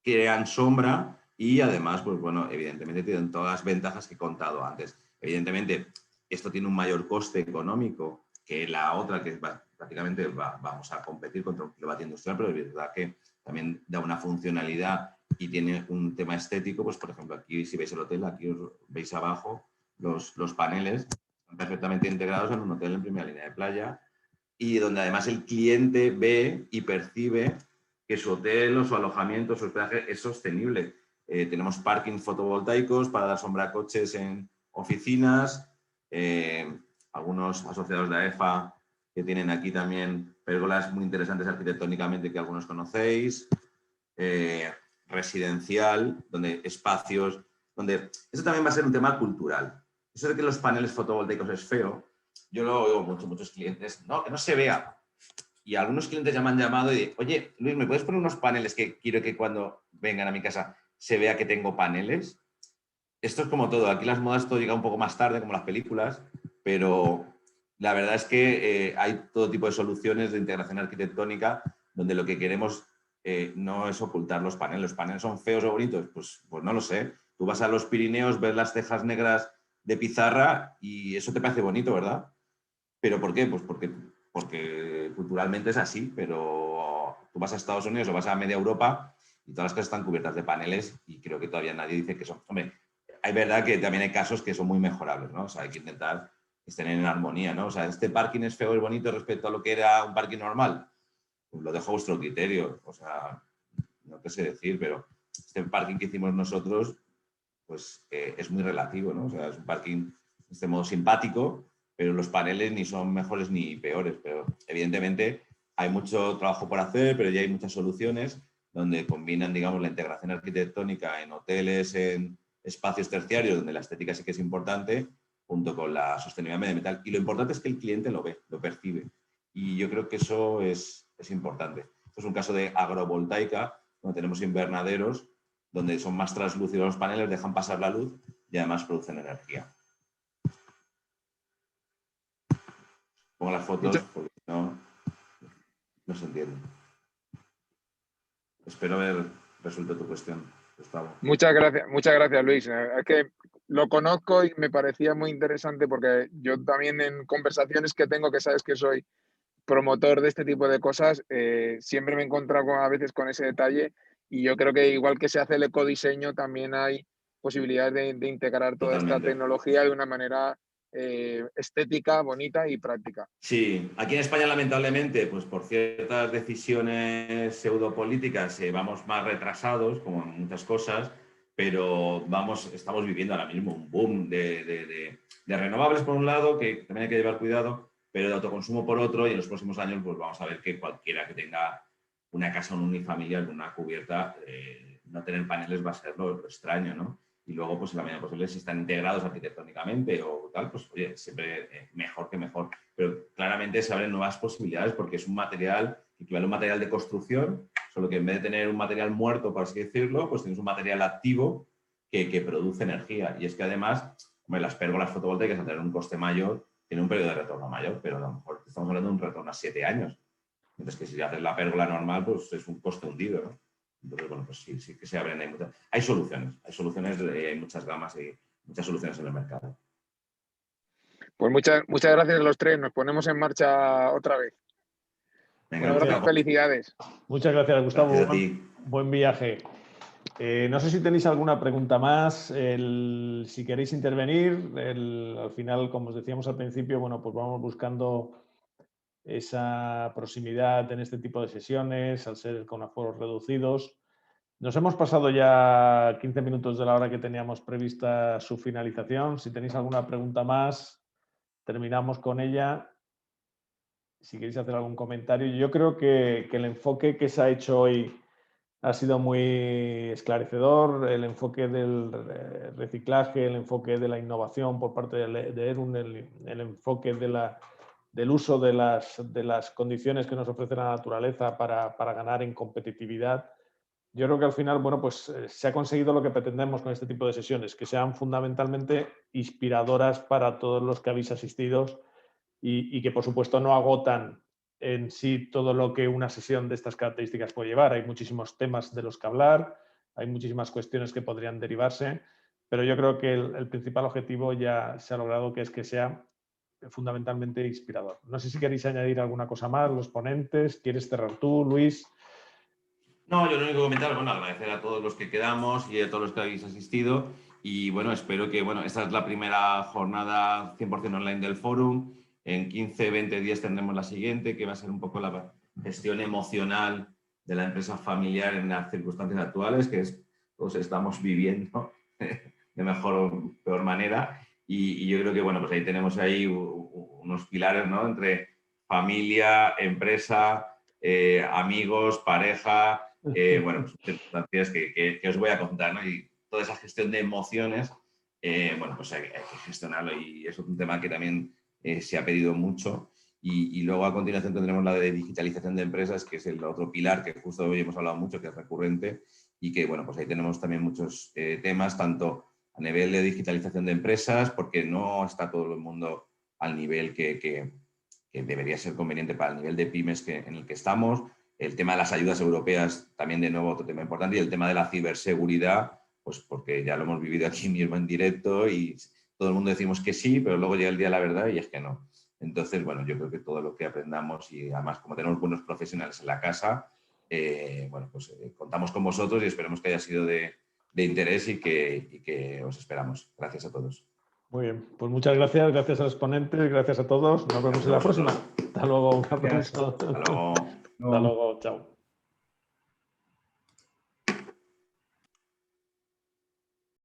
crean sombra y además, pues bueno, evidentemente tienen todas las ventajas que he contado antes. Evidentemente, esto tiene un mayor coste económico que la otra, que prácticamente vamos a competir contra un kilovatio industrial, pero es verdad que también da una funcionalidad y tiene un tema estético. Pues, por ejemplo, aquí si veis el hotel, aquí os veis abajo los paneles, están perfectamente integrados en un hotel en primera línea de playa y donde además el cliente ve y percibe que su hotel o su alojamiento, su hospedaje es sostenible. Tenemos parking fotovoltaicos para dar sombra a coches en oficinas, algunos asociados de AEFA que tienen aquí también pérgolas muy interesantes arquitectónicamente que algunos conocéis, residencial, donde espacios, donde eso también va a ser un tema cultural. Eso de que los paneles fotovoltaicos es feo, yo lo oigo muchos clientes, no, que no se vea. Y algunos clientes ya me han llamado y dicen, oye, Luis, ¿me puedes poner unos paneles que quiero que cuando vengan a mi casa se vea que tengo paneles? Esto es como todo. Aquí las modas todo llega un poco más tarde, como las películas, pero la verdad es que hay todo tipo de soluciones de integración arquitectónica donde lo que queremos no es ocultar los paneles. ¿Los paneles son feos o bonitos? Pues no lo sé. Tú vas a los Pirineos, ves las cejas negras de pizarra y eso te parece bonito, ¿verdad? ¿Pero por qué? Pues porque culturalmente es así, pero tú vas a Estados Unidos o vas a media Europa y todas las casas están cubiertas de paneles y creo que todavía nadie dice que son... Hombre, hay verdad que también hay casos que son muy mejorables, ¿no? O sea, hay que intentar que estén en armonía, ¿no? O sea, este parking es feo y bonito respecto a lo que era un parking normal. Pues lo dejo a vuestro criterio. O sea, no te sé decir, pero este parking que hicimos nosotros, pues es muy relativo, ¿no? O sea, es un parking de este modo simpático, pero los paneles ni son mejores ni peores. Pero evidentemente hay mucho trabajo por hacer, pero ya hay muchas soluciones donde combinan, digamos, la integración arquitectónica en hoteles, en espacios terciarios, donde la estética sí que es importante, junto con la sostenibilidad medioambiental. Y lo importante es que el cliente lo ve, lo percibe. Y yo creo que eso es importante. Esto es un caso de agrovoltaica, donde tenemos invernaderos, donde son más translúcidos los paneles, dejan pasar la luz y además producen energía. Pongo las fotos porque no se entiende. Espero haber resuelto tu cuestión, Gustavo. Muchas gracias, Luis. Es que lo conozco y me parecía muy interesante porque yo también en conversaciones que tengo, que sabes que soy promotor de este tipo de cosas, siempre me he encontrado a veces con ese detalle y yo creo que igual que se hace el ecodiseño, también hay posibilidades de integrar toda esta Totalmente. tecnología de una manera estética, bonita y práctica. Sí, aquí en España lamentablemente, pues por ciertas decisiones pseudopolíticas vamos más retrasados, como en muchas cosas, pero estamos viviendo ahora mismo un boom de renovables por un lado, que también hay que llevar cuidado, pero de autoconsumo por otro, y en los próximos años pues vamos a ver que cualquiera que tenga una casa unifamiliar con una cubierta, no tener paneles va a ser lo extraño, ¿no? Y luego, pues en la medida posible, si están integrados arquitectónicamente o tal, pues oye, siempre mejor que mejor. Pero claramente se abren nuevas posibilidades porque es un material que equivale a un material de construcción, solo que en vez de tener un material muerto, por así decirlo, pues tienes un material activo que produce energía. Y es que además, bueno, las pérgolas fotovoltaicas, al tener un coste mayor, tienen un periodo de retorno mayor, pero a lo mejor estamos hablando de un retorno a 7 años. Mientras que si haces la pérgola normal, pues es un coste hundido, ¿no? Entonces, bueno, pues sí que se abren. Hay soluciones, hay muchas gamas y muchas soluciones en el mercado. Pues muchas gracias a los tres. Nos ponemos en marcha otra vez. Venga, Un abrazo, felicidades. Muchas gracias, Gustavo. Gracias a ti. Buen viaje. No sé si tenéis alguna pregunta más. Si queréis intervenir, al final, como os decíamos al principio, bueno, pues vamos buscando esa proximidad en este tipo de sesiones, al ser con aforos reducidos. Nos hemos pasado ya 15 minutos de la hora que teníamos prevista su finalización. Si tenéis alguna pregunta más, terminamos con ella. Si queréis hacer algún comentario. Yo creo que el enfoque que se ha hecho hoy ha sido muy esclarecedor. El enfoque del reciclaje, el enfoque de la innovación por parte de Erun, el enfoque del uso de las condiciones que nos ofrece la naturaleza para ganar en competitividad. Yo creo que al final, bueno, pues se ha conseguido lo que pretendemos con este tipo de sesiones, que sean fundamentalmente inspiradoras para todos los que habéis asistido y que, por supuesto, no agotan en sí todo lo que una sesión de estas características puede llevar. Hay muchísimos temas de los que hablar, hay muchísimas cuestiones que podrían derivarse, pero yo creo que el principal objetivo ya se ha logrado, que es que sea fundamentalmente inspirador. No sé si queréis añadir alguna cosa más, los ponentes. ¿Quieres cerrar tú, Luis? No, yo lo único que comentar, bueno, agradecer a todos los que quedamos y a todos los que habéis asistido. Y bueno, espero que, bueno, esta es la primera jornada 100% online del Fórum. En 15, 20 días tendremos la siguiente, que va a ser un poco la gestión emocional de la empresa familiar en las circunstancias actuales, que todos estamos viviendo de mejor o peor manera. Y yo creo que, bueno, pues ahí tenemos ahí unos pilares, ¿no? Entre familia, empresa, amigos, pareja, bueno, pues circunstancias que os voy a contar, ¿no? Y toda esa gestión de emociones, bueno, pues hay que gestionarlo y es un tema que también se ha pedido mucho. Y luego a continuación tendremos la de digitalización de empresas, que es el otro pilar que justo hoy hemos hablado mucho, que es recurrente y que, bueno, pues ahí tenemos también muchos temas, tanto a nivel de digitalización de empresas, porque no está todo el mundo al nivel que debería ser conveniente para el nivel de pymes en el que estamos. El tema de las ayudas europeas, también de nuevo otro tema importante, y el tema de la ciberseguridad, pues porque ya lo hemos vivido aquí mismo en directo y todo el mundo decimos que sí, pero luego llega el día de la verdad y es que no. Entonces, bueno, yo creo que todo lo que aprendamos y además como tenemos buenos profesionales en la casa, bueno, pues contamos con vosotros y esperemos que haya sido de interés y que os esperamos. Gracias a todos. Muy bien, pues muchas gracias, gracias a los ponentes, gracias a todos. Nos vemos en la próxima. Hasta luego, un abrazo. Hasta luego. Hasta luego, chao.